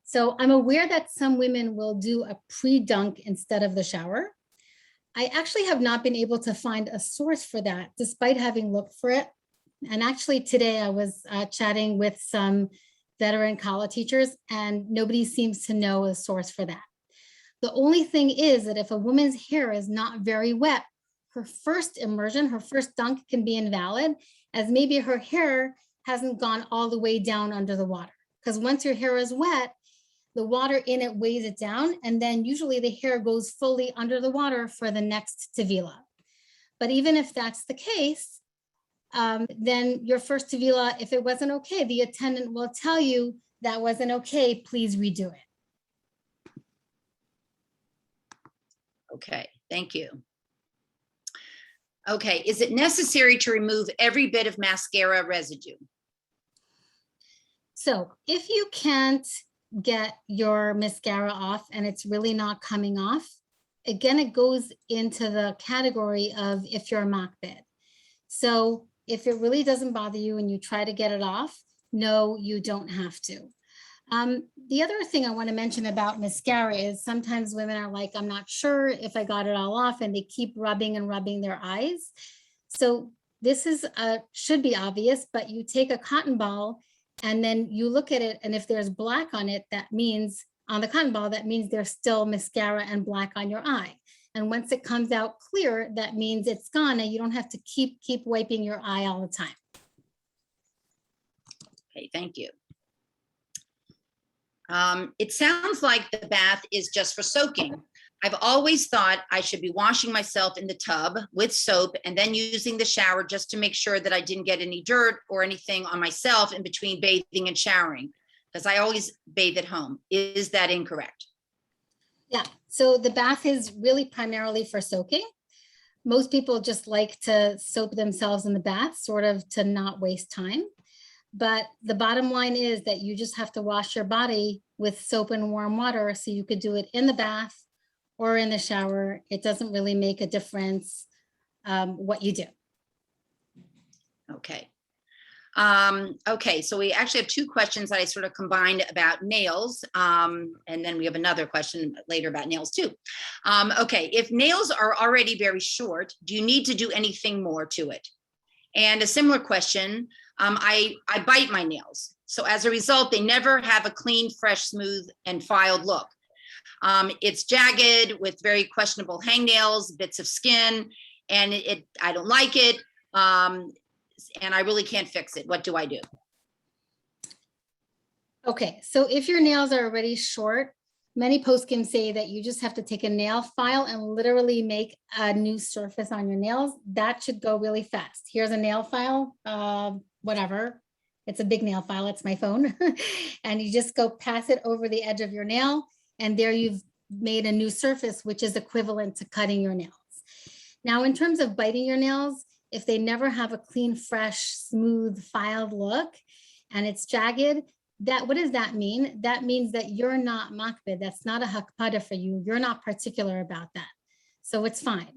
So I'm aware that some women will do a pre-dunk instead of the shower. I actually have not been able to find a source for that despite having looked for it. And actually today I was chatting with some veteran college teachers and nobody seems to know a source for that. The only thing is that if a woman's hair is not very wet, her first immersion, her first dunk can be invalid as maybe her hair hasn't gone all the way down under the water. Because once your hair is wet, the water in it weighs it down, and then usually the hair goes fully under the water for the next Tavila. But even if that's the case, then your first Tavila, if it wasn't okay, the attendant will tell you that wasn't okay, please redo it. Okay, thank you. Okay, is it necessary to remove every bit of mascara residue? So if you can't get your mascara off and it's really not coming off, again, it goes into the category of if you're a makbid. So if it really doesn't bother you and you try to get it off, no, you don't have to. The other thing I want to mention about mascara is sometimes women are like, I'm not sure if I got it all off, and they keep rubbing and rubbing their eyes. So this is should be obvious, but you take a cotton ball and then you look at it, and if there's black on it, that means on the cotton ball, that means there's still mascara and black on your eye. And once it comes out clear, that means it's gone and you don't have to keep wiping your eye all the time. Okay, thank you. It sounds like the bath is just for soaking. I've always thought I should be washing myself in the tub with soap and then using the shower just to make sure that I didn't get any dirt or anything on myself in between bathing and showering, because I always bathe at home. Is that incorrect? Yeah, so the bath is really primarily for soaking. Most people just like to soap themselves in the bath, sort of to not waste time. But the bottom line is that you just have to wash your body with soap and warm water. So you could do it in the bath or in the shower. It doesn't really make a difference what you do. Okay. Okay, so we actually have two questions that I sort of combined about nails. And then we have another question later about nails too. Okay, if nails are already very short, do you need to do anything more to it? And a similar question, I bite my nails. So as a result, they never have a clean, fresh, smooth, and filed look. It's jagged with very questionable hangnails, bits of skin, and I don't like it. And I really can't fix it. What do I do? Okay, so if your nails are already short, many poskim say that you just have to take a nail file and literally make a new surface on your nails. That should go really fast. Here's a nail file, whatever. It's a big nail file, it's my phone. And you just go pass it over the edge of your nail, and there you've made a new surface, which is equivalent to cutting your nails. Now, in terms of biting your nails, if they never have a clean, fresh, smooth, filed look, and it's jagged, what does that mean? That means that you're not makbid. That's not a hakpada for you. You're not particular about that. So it's fine.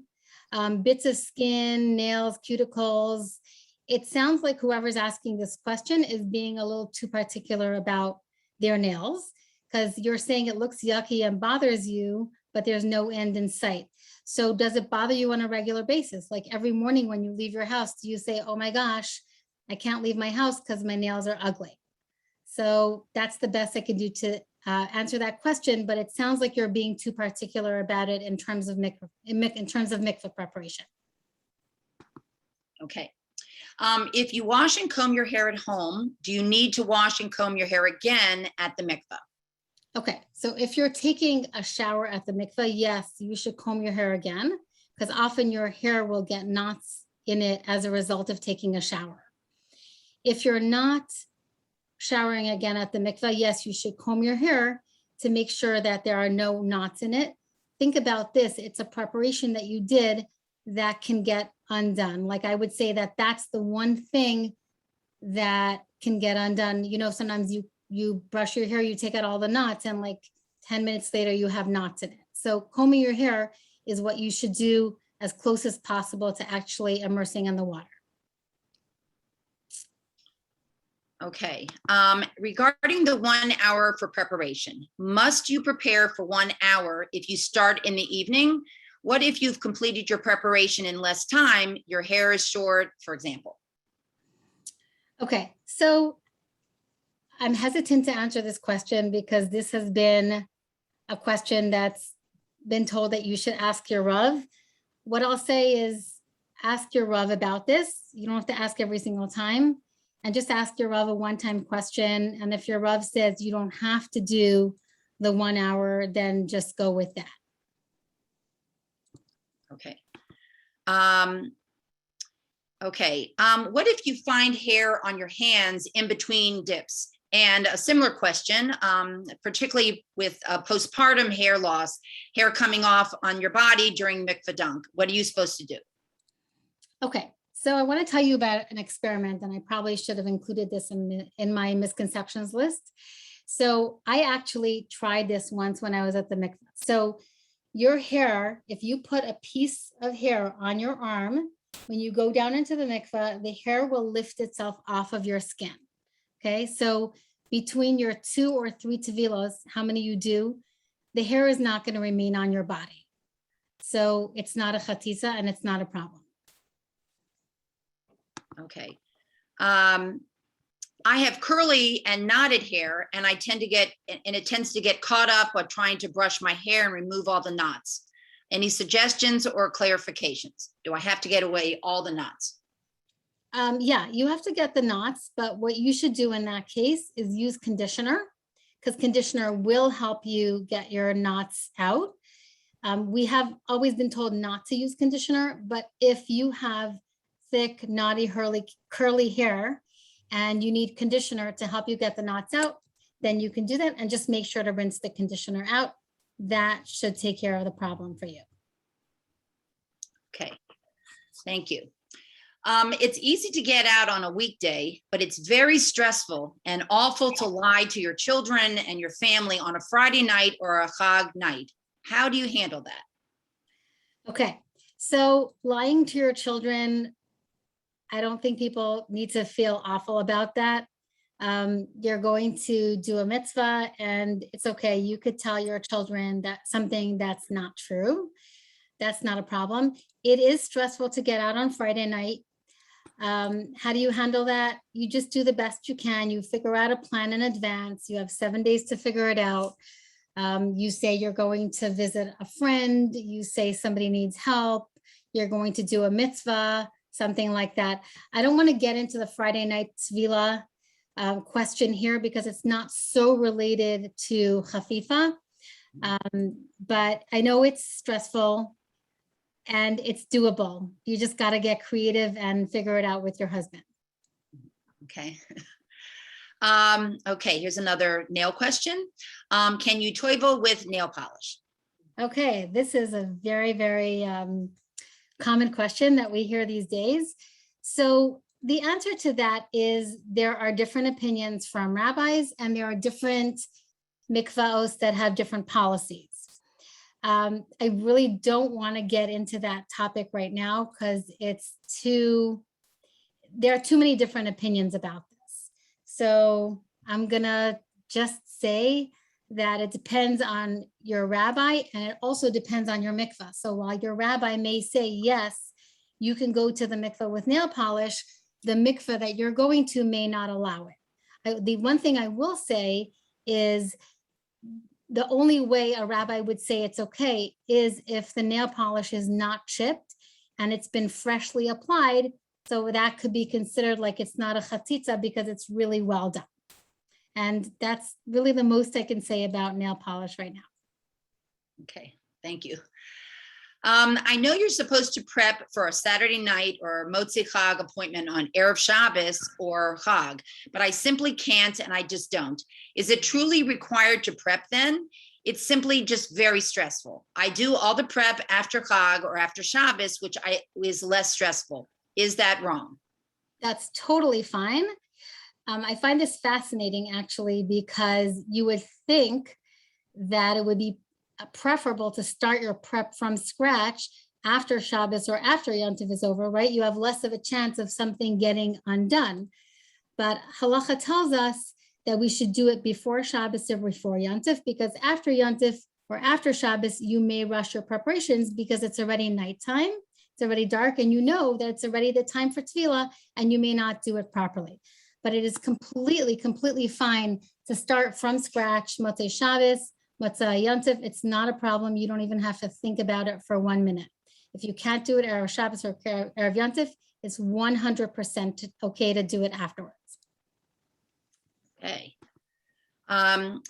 Bits of skin, nails, cuticles. It sounds like whoever's asking this question is being a little too particular about their nails, because you're saying it looks yucky and bothers you, but there's no end in sight. So does it bother you on a regular basis? Like every morning when you leave your house, do you say, oh my gosh, I can't leave my house because my nails are ugly? So that's the best I can do to answer that question, but it sounds like you're being too particular about it in terms of mikvah preparation. Okay. If you wash and comb your hair at home, do you need to wash and comb your hair again at the mikvah? Okay, so if you're taking a shower at the mikvah, yes, you should comb your hair again, because often your hair will get knots in it as a result of taking a shower. If you're not showering again at the mikvah, yes, you should comb your hair to make sure that there are no knots in it. Think about this. It's a preparation that you did that can get undone. Like I would say that that's the one thing that can get undone. You know, sometimes you brush your hair, you take out all the knots, and like 10 minutes later, you have knots in it. So combing your hair is what you should do as close as possible to actually immersing in the water. Okay, regarding the 1 hour for preparation, must you prepare for 1 hour if you start in the evening? What if you've completed your preparation in less time, your hair is short, for example? Okay, so I'm hesitant to answer this question because this has been a question that's been told that you should ask your Rav. What I'll say is ask your Rav about this. You don't have to ask every single time. And just ask your Rav a one-time question. And if your Rav says you don't have to do the 1 hour, then just go with that. Okay. What if you find hair on your hands in between dips? And a similar question, particularly with postpartum hair loss, hair coming off on your body during mikvah dunk. What are you supposed to do? Okay. So I want to tell you about an experiment, and I probably should have included this in my misconceptions list. So I actually tried this once when I was at the mikvah. So your hair, if you put a piece of hair on your arm, when you go down into the mikvah, the hair will lift itself off of your skin. Okay, so between your 2 or 3 tavilas, how many you do, the hair is not going to remain on your body. So it's not a chatisa and it's not a problem. Okay. I have curly and knotted hair, and it tends to get caught up while trying to brush my hair and remove all the knots. Any suggestions or clarifications? Do I have to get away all the knots? Yeah, you have to get the knots, but what you should do in that case is use conditioner, because conditioner will help you get your knots out. We have always been told not to use conditioner, but if you have thick, knotty, curly hair and you need conditioner to help you get the knots out, then you can do that, and just make sure to rinse the conditioner out. That should take care of the problem for you. Okay, thank you. It's easy to get out on a weekday, but it's very stressful and awful to lie to your children and your family on a Friday night or a Chag night. How do you handle that? Okay, so lying to your children, I don't think people need to feel awful about that. You're going to do a mitzvah, and it's okay. You could tell your children that something that's not true. That's not a problem. It is stressful to get out on Friday night. How do you handle that? You just do the best you can. You figure out a plan in advance. You have 7 days to figure it out. You say you're going to visit a friend. You say somebody needs help. You're going to do a mitzvah, something like that. I don't want to get into the Friday night Tavila question here because it's not so related to chafifa. But I know it's stressful and it's doable. You just got to get creative and figure it out with your husband. Okay. Okay, here's another nail question. Can you toivel with nail polish? Okay, this is a very, very common question that we hear these days. So the answer to that is there are different opinions from rabbis, and there are different mikvaos that have different policies. I really don't want to get into that topic right now because there are too many different opinions about this. So I'm gonna just say that it depends on your rabbi, and it also depends on your mikvah. So while your rabbi may say, yes, you can go to the mikvah with nail polish, the mikvah that you're going to may not allow it. The one thing I will say is the only way a rabbi would say it's okay is if the nail polish is not chipped and it's been freshly applied. So that could be considered like it's not a chatitza because it's really well done. And that's really the most I can say about nail polish right now. Okay, thank you. I know you're supposed to prep for a Saturday night or Motzi Chag appointment on Erev Shabbos or Chag, but I simply can't and I just don't. Is it truly required to prep then? It's simply just very stressful. I do all the prep after Chag or after Shabbos, which is less stressful. Is that wrong? That's totally fine. I find this fascinating actually, because you would think that it would be preferable to start your prep from scratch after Shabbos or after Yom Tov is over, right? You have less of a chance of something getting undone. But halacha tells us that we should do it before Shabbos or before Yom Tov, because after Yom Tov or after Shabbos, you may rush your preparations because it's already nighttime, it's already dark, and you know that it's already the time for Tavila, and you may not do it properly. But it is completely fine to start from scratch, Motzei Shabbos, Motzei Yom Tov. It's not a problem. You don't even have to think about it for 1 minute. If you can't do it Erev Shabbos or Erev Yom Tov, it's 100% okay to do it afterwards. Okay. I'm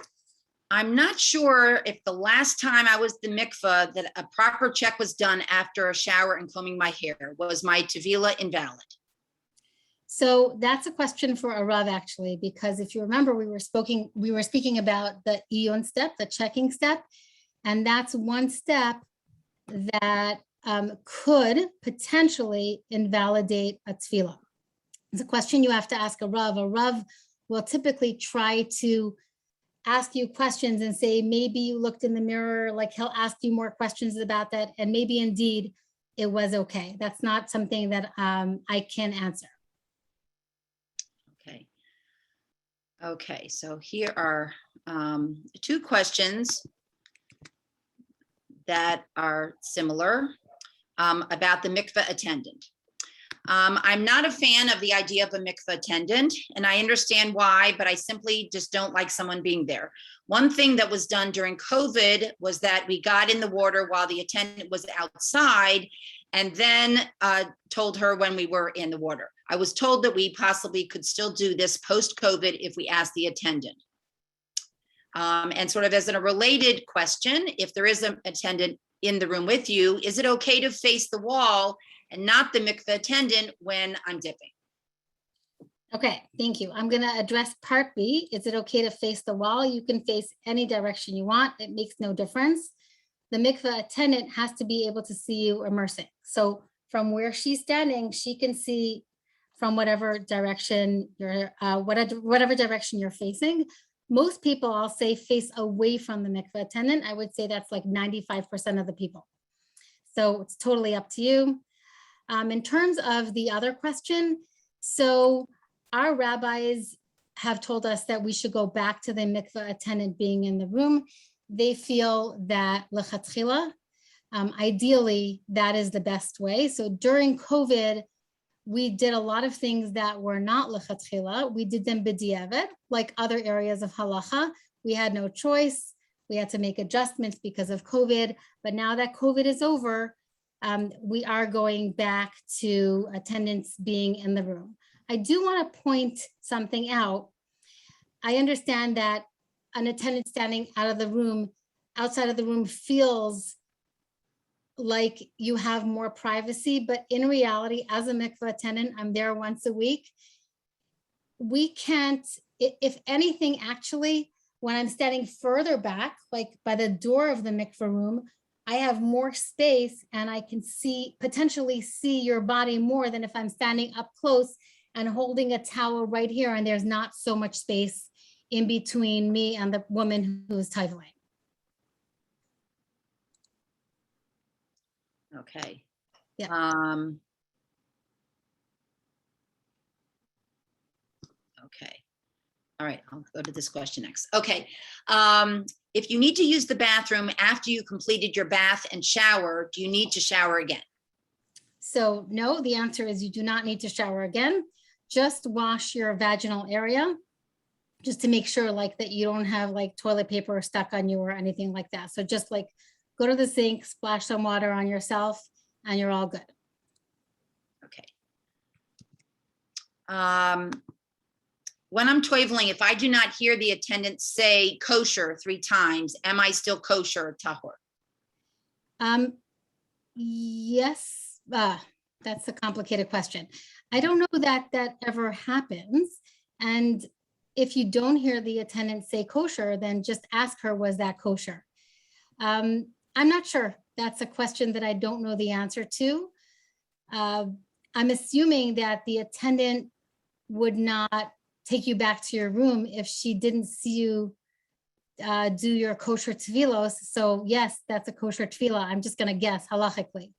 not sure if the last time I was the mikvah that a proper check was done after a shower and combing my hair. Was my Tavila invalid? So that's a question for a Rav actually, because if you remember, we were speaking about the Iyun step, the checking step, and that's one step that could potentially invalidate a tefillah. It's a question you have to ask a Rav. A Rav will typically try to ask you questions and say, maybe you looked in the mirror, like he'll ask you more questions about that, and maybe indeed it was okay. That's not something that I can answer. Okay, so here are 2 questions that are similar about the mikvah attendant. I'm not a fan of the idea of a mikvah attendant, and I understand why, but I simply just don't like someone being there. One thing that was done during COVID was that we got in the water while the attendant was outside, and then told her when we were in the water. I was told that we possibly could still do this post-COVID if we asked the attendant. And sort of as a related question, if there is an attendant in the room with you, is it okay to face the wall and not the mikveh attendant when I'm dipping? Okay, thank you. I'm going to address part B. Is it okay to face the wall? You can face any direction you want. It makes no difference. The mikveh attendant has to be able to see you immersing. So from where she's standing, she can see from whatever direction you're, whatever direction you're facing. Most people, I'll say, face away from the mikveh attendant. I would say that's like 95% of the people. So it's totally up to you. In terms of the other question, so our rabbis have told us that we should go back to the mikveh attendant being in the room. They feel that lechatchila, ideally, that is the best way. So during COVID, we did a lot of things that were not lechatchila. We did them b'diavad, like other areas of halacha. We had no choice. We had to make adjustments because of COVID. But now that COVID is over, we are going back to attendants being in the room. I do want to point something out. I understand that an attendant standing outside of the room feels like you have more privacy, but in reality, as a mikvah attendant, I'm there once a week. We can't, if anything, actually, when I'm standing further back, like by the door of the mikvah room, I have more space and I can potentially see your body more than if I'm standing up close and holding a towel right here, and there's not so much space in between me and the woman who is toiling. Okay. Yeah. Okay. All right, I'll go to this question next. Okay. If you need to use the bathroom after you completed your bath and shower, do you need to shower again? So no, the answer is you do not need to shower again. Just wash your vaginal area, just to make sure like that you don't have like toilet paper stuck on you or anything like that. So just like go to the sink, splash some water on yourself, and you're all good. Okay. When I'm toiling, if I do not hear the attendant say kosher 3 times, am I still kosher or tahor? Yes, that's a complicated question. I don't know that that ever happens. And if you don't hear the attendant say kosher, then just ask her, was that kosher? I'm not sure. That's a question that I don't know the answer to. I'm assuming that the attendant would not take you back to your room if she didn't see you do your kosher tevilos. So yes, that's a kosher tevila. I'm just going to guess halachically.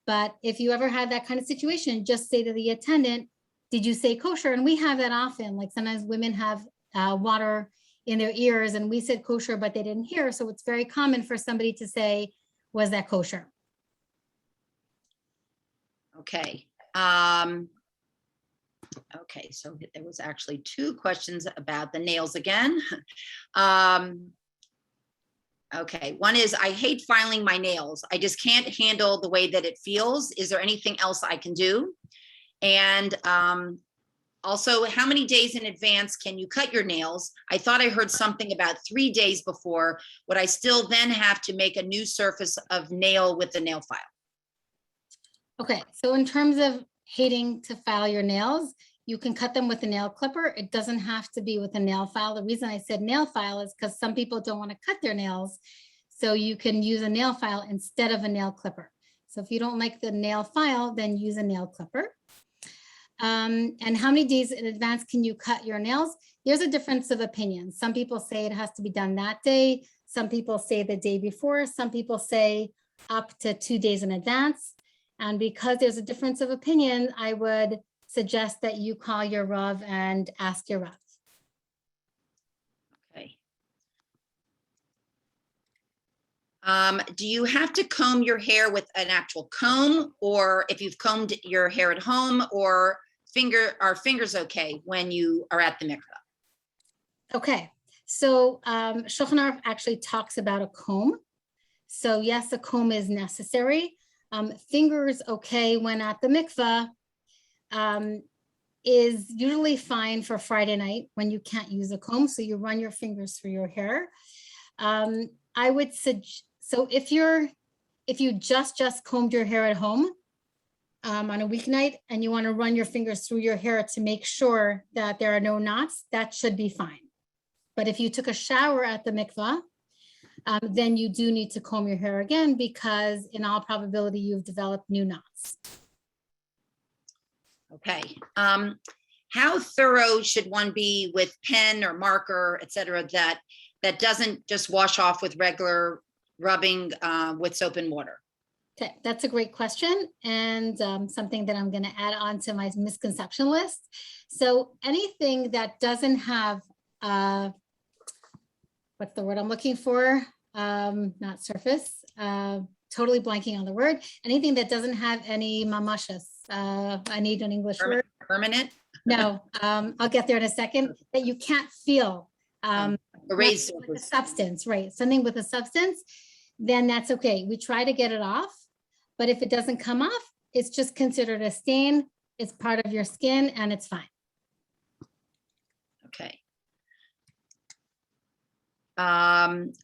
But if you ever had that kind of situation, just say to the attendant, did you say kosher? And we have that often. Like sometimes women have water in their ears and we said kosher, but they didn't hear. So it's very common for somebody to say, was that kosher? Okay. Okay, so there was actually two questions about the nails again. Okay, one is, I hate filing my nails. I just can't handle the way that it feels. Is there anything else I can do? And also, how many days in advance can you cut your nails? I thought I heard something about 3 days before. Would I still then have to make a new surface of nail with the nail file? Okay, so in terms of hating to file your nails, you can cut them with a nail clipper. It doesn't have to be with a nail file. The reason I said nail file is because some people don't want to cut their nails. So you can use a nail file instead of a nail clipper. So if you don't like the nail file, then use a nail clipper. And how many days in advance can you cut your nails? There's a difference of opinion. Some people say it has to be done that day. Some people say the day before. Some people say up to 2 days in advance. And because there's a difference of opinion, I would suggest that you call your Rav and ask your Rav. Okay. Do you have to comb your hair with an actual comb, or if you've combed your hair at home, or are fingers okay when you are at the mikvah? Okay, so Shulchan Aruch actually talks about a comb. So yes, a comb is necessary. Fingers okay when at the mikvah is usually fine for Friday night when you can't use a comb. So you run your fingers through your hair. I would suggest, so if you just combed your hair at home on a weeknight and you want to run your fingers through your hair to make sure that there are no knots, that should be fine. But if you took a shower at the mikvah, then you do need to comb your hair again because in all probability you've developed new knots. Okay. How thorough should one be with pen or marker, et cetera, that doesn't just wash off with regular rubbing with soap and water? Okay, that's a great question and something that I'm going to add on to my misconception list. So anything that doesn't have, what's the word I'm looking for? Not surface, totally blanking on the word. Anything that doesn't have any mamashas. I need an English word. Permanent? No, I'll get there in a second. That you can't feel. Erase with a substance, right? Something with a substance, then that's okay. We try to get it off, but if it doesn't come off, it's just considered a stain. It's part of your skin and it's fine. Okay.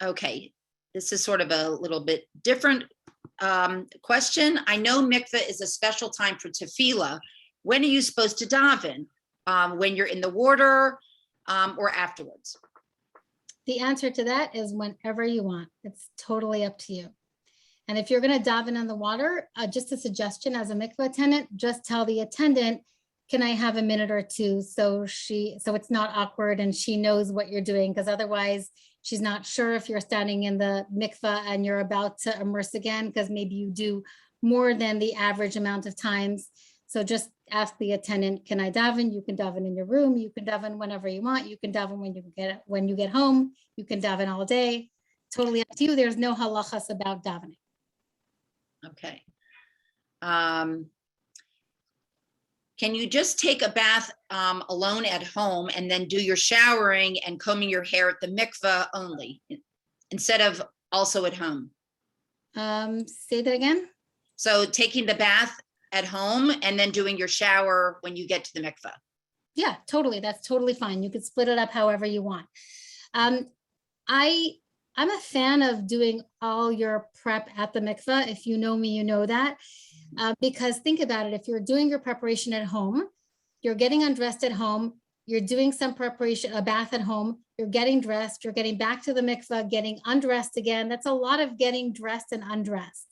Okay, this is sort of a little bit different question. I know mikveh is a special time for tefillah. When are you supposed to daven? When you're in the water or afterwards? The answer to that is whenever you want. It's totally up to you. And if you're going to daven in the water, just a suggestion as a mikveh attendant, just tell the attendant, can I have a minute or two? So it's not awkward and she knows what you're doing, because otherwise she's not sure if you're standing in the mikveh and you're about to immerse again, because maybe you do more than the average amount of times. So just ask the attendant, can I daven? You can daven in your room. You can daven whenever you want. You can daven when you get home. You can daven all day. Totally up to you. There's no halachas about davening. Okay. Can you just take a bath alone at home and then do your showering and combing your hair at the mikveh only instead of also at home? Say that again. So taking the bath at home and then doing your shower when you get to the mikveh. Yeah, totally. That's totally fine. You could split it up however you want. I I'm a fan of doing all your prep at the mikvah. If you know me, you know that. Because think about it, if you're doing your preparation at home, you're getting undressed at home, you're doing some preparation, a bath at home, you're getting dressed, you're getting back to the mikvah, getting undressed again. That's a lot of getting dressed and undressed.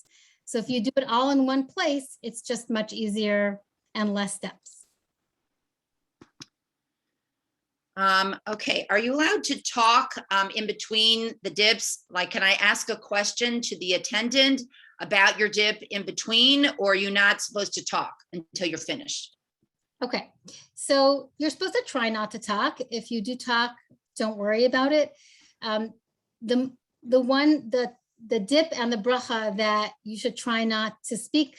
So if you do it all in one place, it's just much easier and less steps. Okay, are you allowed to talk in between the dips? Like, can I ask a question to the attendant about your dip in between, or are you not supposed to talk until you're finished? Okay, so you're supposed to try not to talk. If you do talk, don't worry about it. The dip and the bracha that you should try not to speak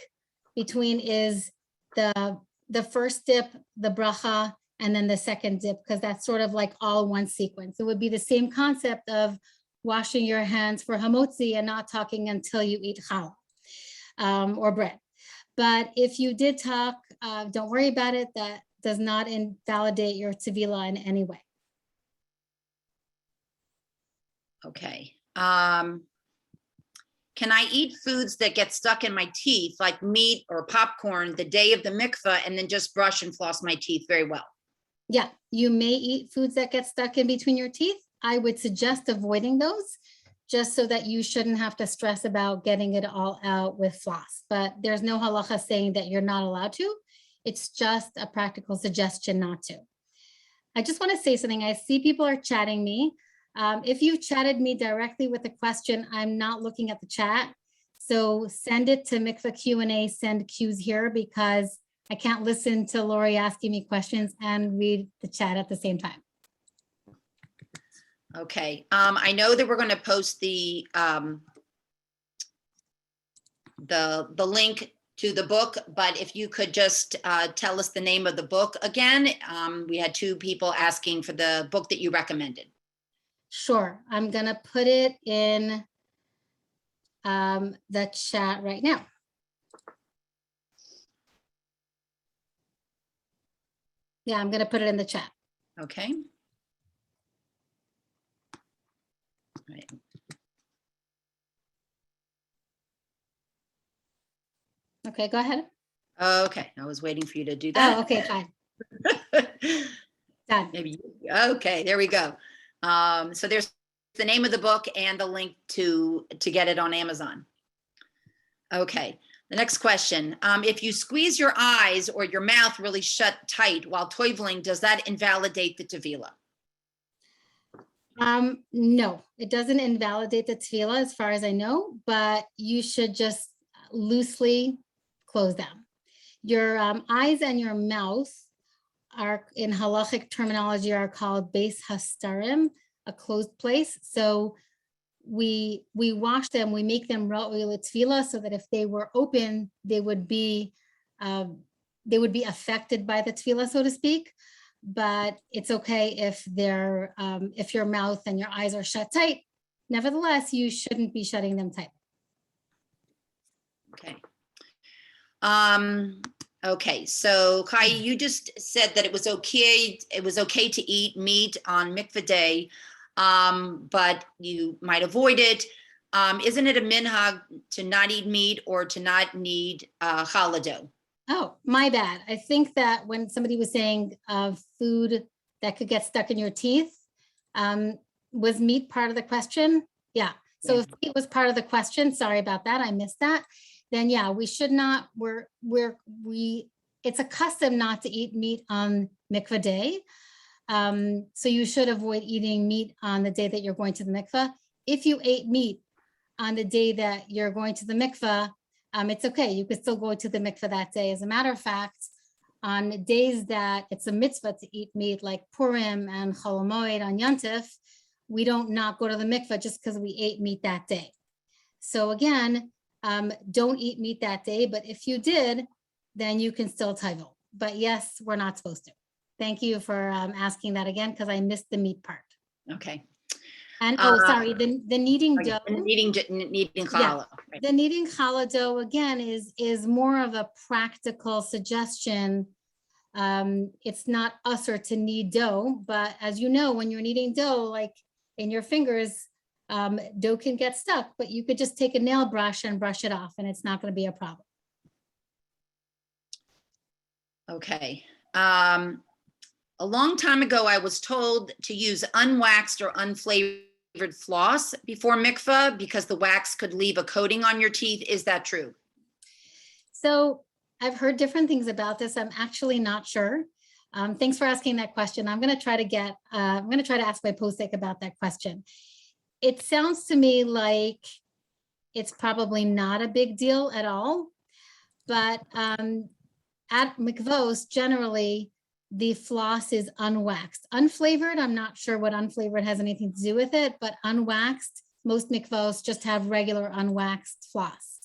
between is the first dip, the bracha, and then the second dip, because that's sort of like all one sequence. It would be the same concept of washing your hands for hamotzi and not talking until you eat challah or bread. But if you did talk, don't worry about it. That does not invalidate your Tavila in any way. Okay. Can I eat foods that get stuck in my teeth, like meat or popcorn, the day of the mikvah, and then just brush and floss my teeth very well? Yeah, you may eat foods that get stuck in between your teeth. I would suggest avoiding those, just so that you shouldn't have to stress about getting it all out with floss. But there's no halacha saying that you're not allowed to. It's just a practical suggestion not to. I just want to say something. I see people are chatting me. If you chatted me directly with a question, I'm not looking at the chat. So send it to Mikvah Q&A, send Q's here, because I can't listen to Lori asking me questions and read the chat at the same time. Okay, I know that we're going to post the link to the book, but if you could just tell us the name of the book again. We had 2 people asking for the book that you recommended. Sure, I'm gonna put it in the chat right now. Yeah, I'm gonna put it in the chat. Okay. All right. Okay, go ahead. Okay, I was waiting for you to do that. Oh, okay, fine. Done. Maybe. Okay, there we go. So there's the name of the book and the link to get it on Amazon. Okay, the next question. If you squeeze your eyes or your mouth really shut tight while toiling, does that invalidate the Tavila? No, it doesn't invalidate the Tavila as far as I know, but you should just loosely close them. Your eyes and your mouth are, in halachic terminology, are called beis hastarim, a closed place. So we wash them, we make them ra'ui l'tefillah, so that if they were open, they would be affected by the tefillah, so to speak. But it's okay if they're if your mouth and your eyes are shut tight. Nevertheless, you shouldn't be shutting them tight. Okay. Okay, so Chayie, you just said that it was okay to eat meat on mikvah day, but you might avoid it. Isn't it a minhag to not eat meat or to not need challah dough? Oh, my bad. I think that when somebody was saying food that could get stuck in your teeth, was meat part of the question? Yeah. So if meat was part of the question, sorry about that, I missed that. Then yeah, we should not, it's a custom not to eat meat on mikvah day. So you should avoid eating meat on the day that you're going to the mikvah. If you ate meat on the day that you're going to the mikvah, it's okay. You could still go to the mikvah that day. As a matter of fact, on days that it's a mitzvah to eat meat, like Purim and Chol Hamoed on Yontif, we don't not go to the mikvah just because we ate meat that day. So again, don't eat meat that day, but if you did, then you can still toivel. But yes, we're not supposed to. Thank you for asking that again, because I missed the meat part. Okay. And sorry, the kneading dough. Kneading challah. Yeah, right. the kneading challah dough again is more of a practical suggestion. It's not usher to knead dough, but as you know, when you're kneading dough, like in your fingers, Dough can get stuck, but you could just take a nail brush and brush it off and it's not going to be a problem. Okay. A long time ago, I was told to use unwaxed or unflavored floss before mikvah because the wax could leave a coating on your teeth. Is that true? So I've heard different things about this. I'm actually not sure. Thanks for asking that question. I'm going to try to ask my posek about that question. It sounds to me like it's probably not a big deal at all, but at mikvos, generally, the floss is unwaxed. Unflavored, I'm not sure what unflavored has anything to do with it, but unwaxed, most mikvos just have regular unwaxed floss.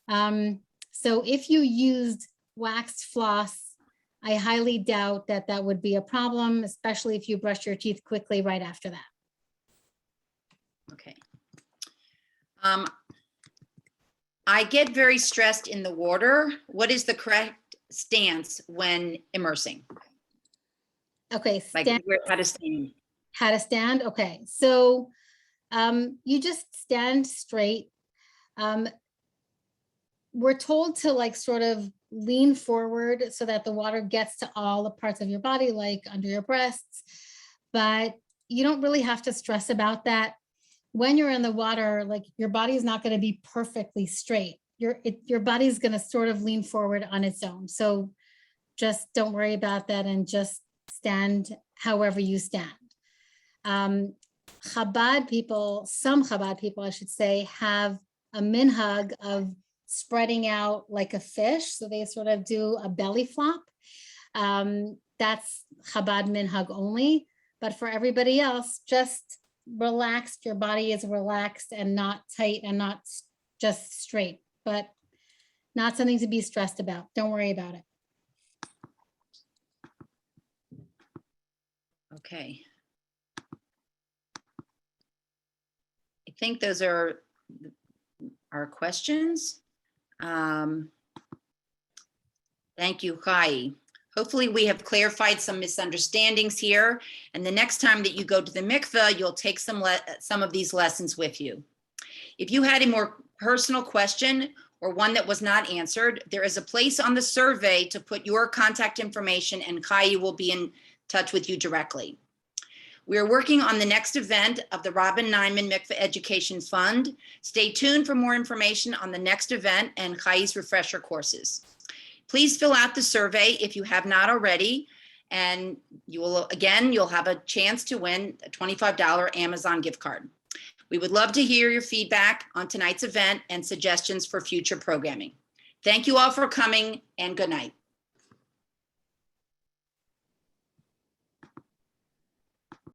So if you used waxed floss, I highly doubt that that would be a problem, especially if you brush your teeth quickly right after that. Okay. I get very stressed in the water. What is the correct stance when immersing? Okay, Like how to stand. How to stand? Okay, so you just stand straight. We're told to like sort of lean forward so that the water gets to all the parts of your body, like under your breasts, but you don't really have to stress about that. When you're in the water, like your body is not going to be perfectly straight. Your body's going to sort of lean forward on its own. So just don't worry about that and just stand however you stand. Chabad people, some Chabad people, I should say, have a minhag of spreading out like a fish. So they sort of do a belly flop. That's Chabad minhag only. But for everybody else, just relaxed. Your body is relaxed and not tight and not just straight, but not something to be stressed about. Don't worry about it. Okay. I think those are our questions. Thank you, Chayie. Hopefully we have clarified some misunderstandings here. And the next time that you go to the mikveh, you'll take some of these lessons with you. If you had a more personal question or one that was not answered, there is a place on the survey to put your contact information and Chayie will be in touch with you directly. We are working on the next event of the Robin Niman Mikvah Education Fund. Stay tuned for more information on the next event and Chayie's refresher courses. Please fill out the survey if you have not already, and you'll have a chance to win a $25 Amazon gift card. We would love to hear your feedback on tonight's event and suggestions for future programming. Thank you all for coming, and good night.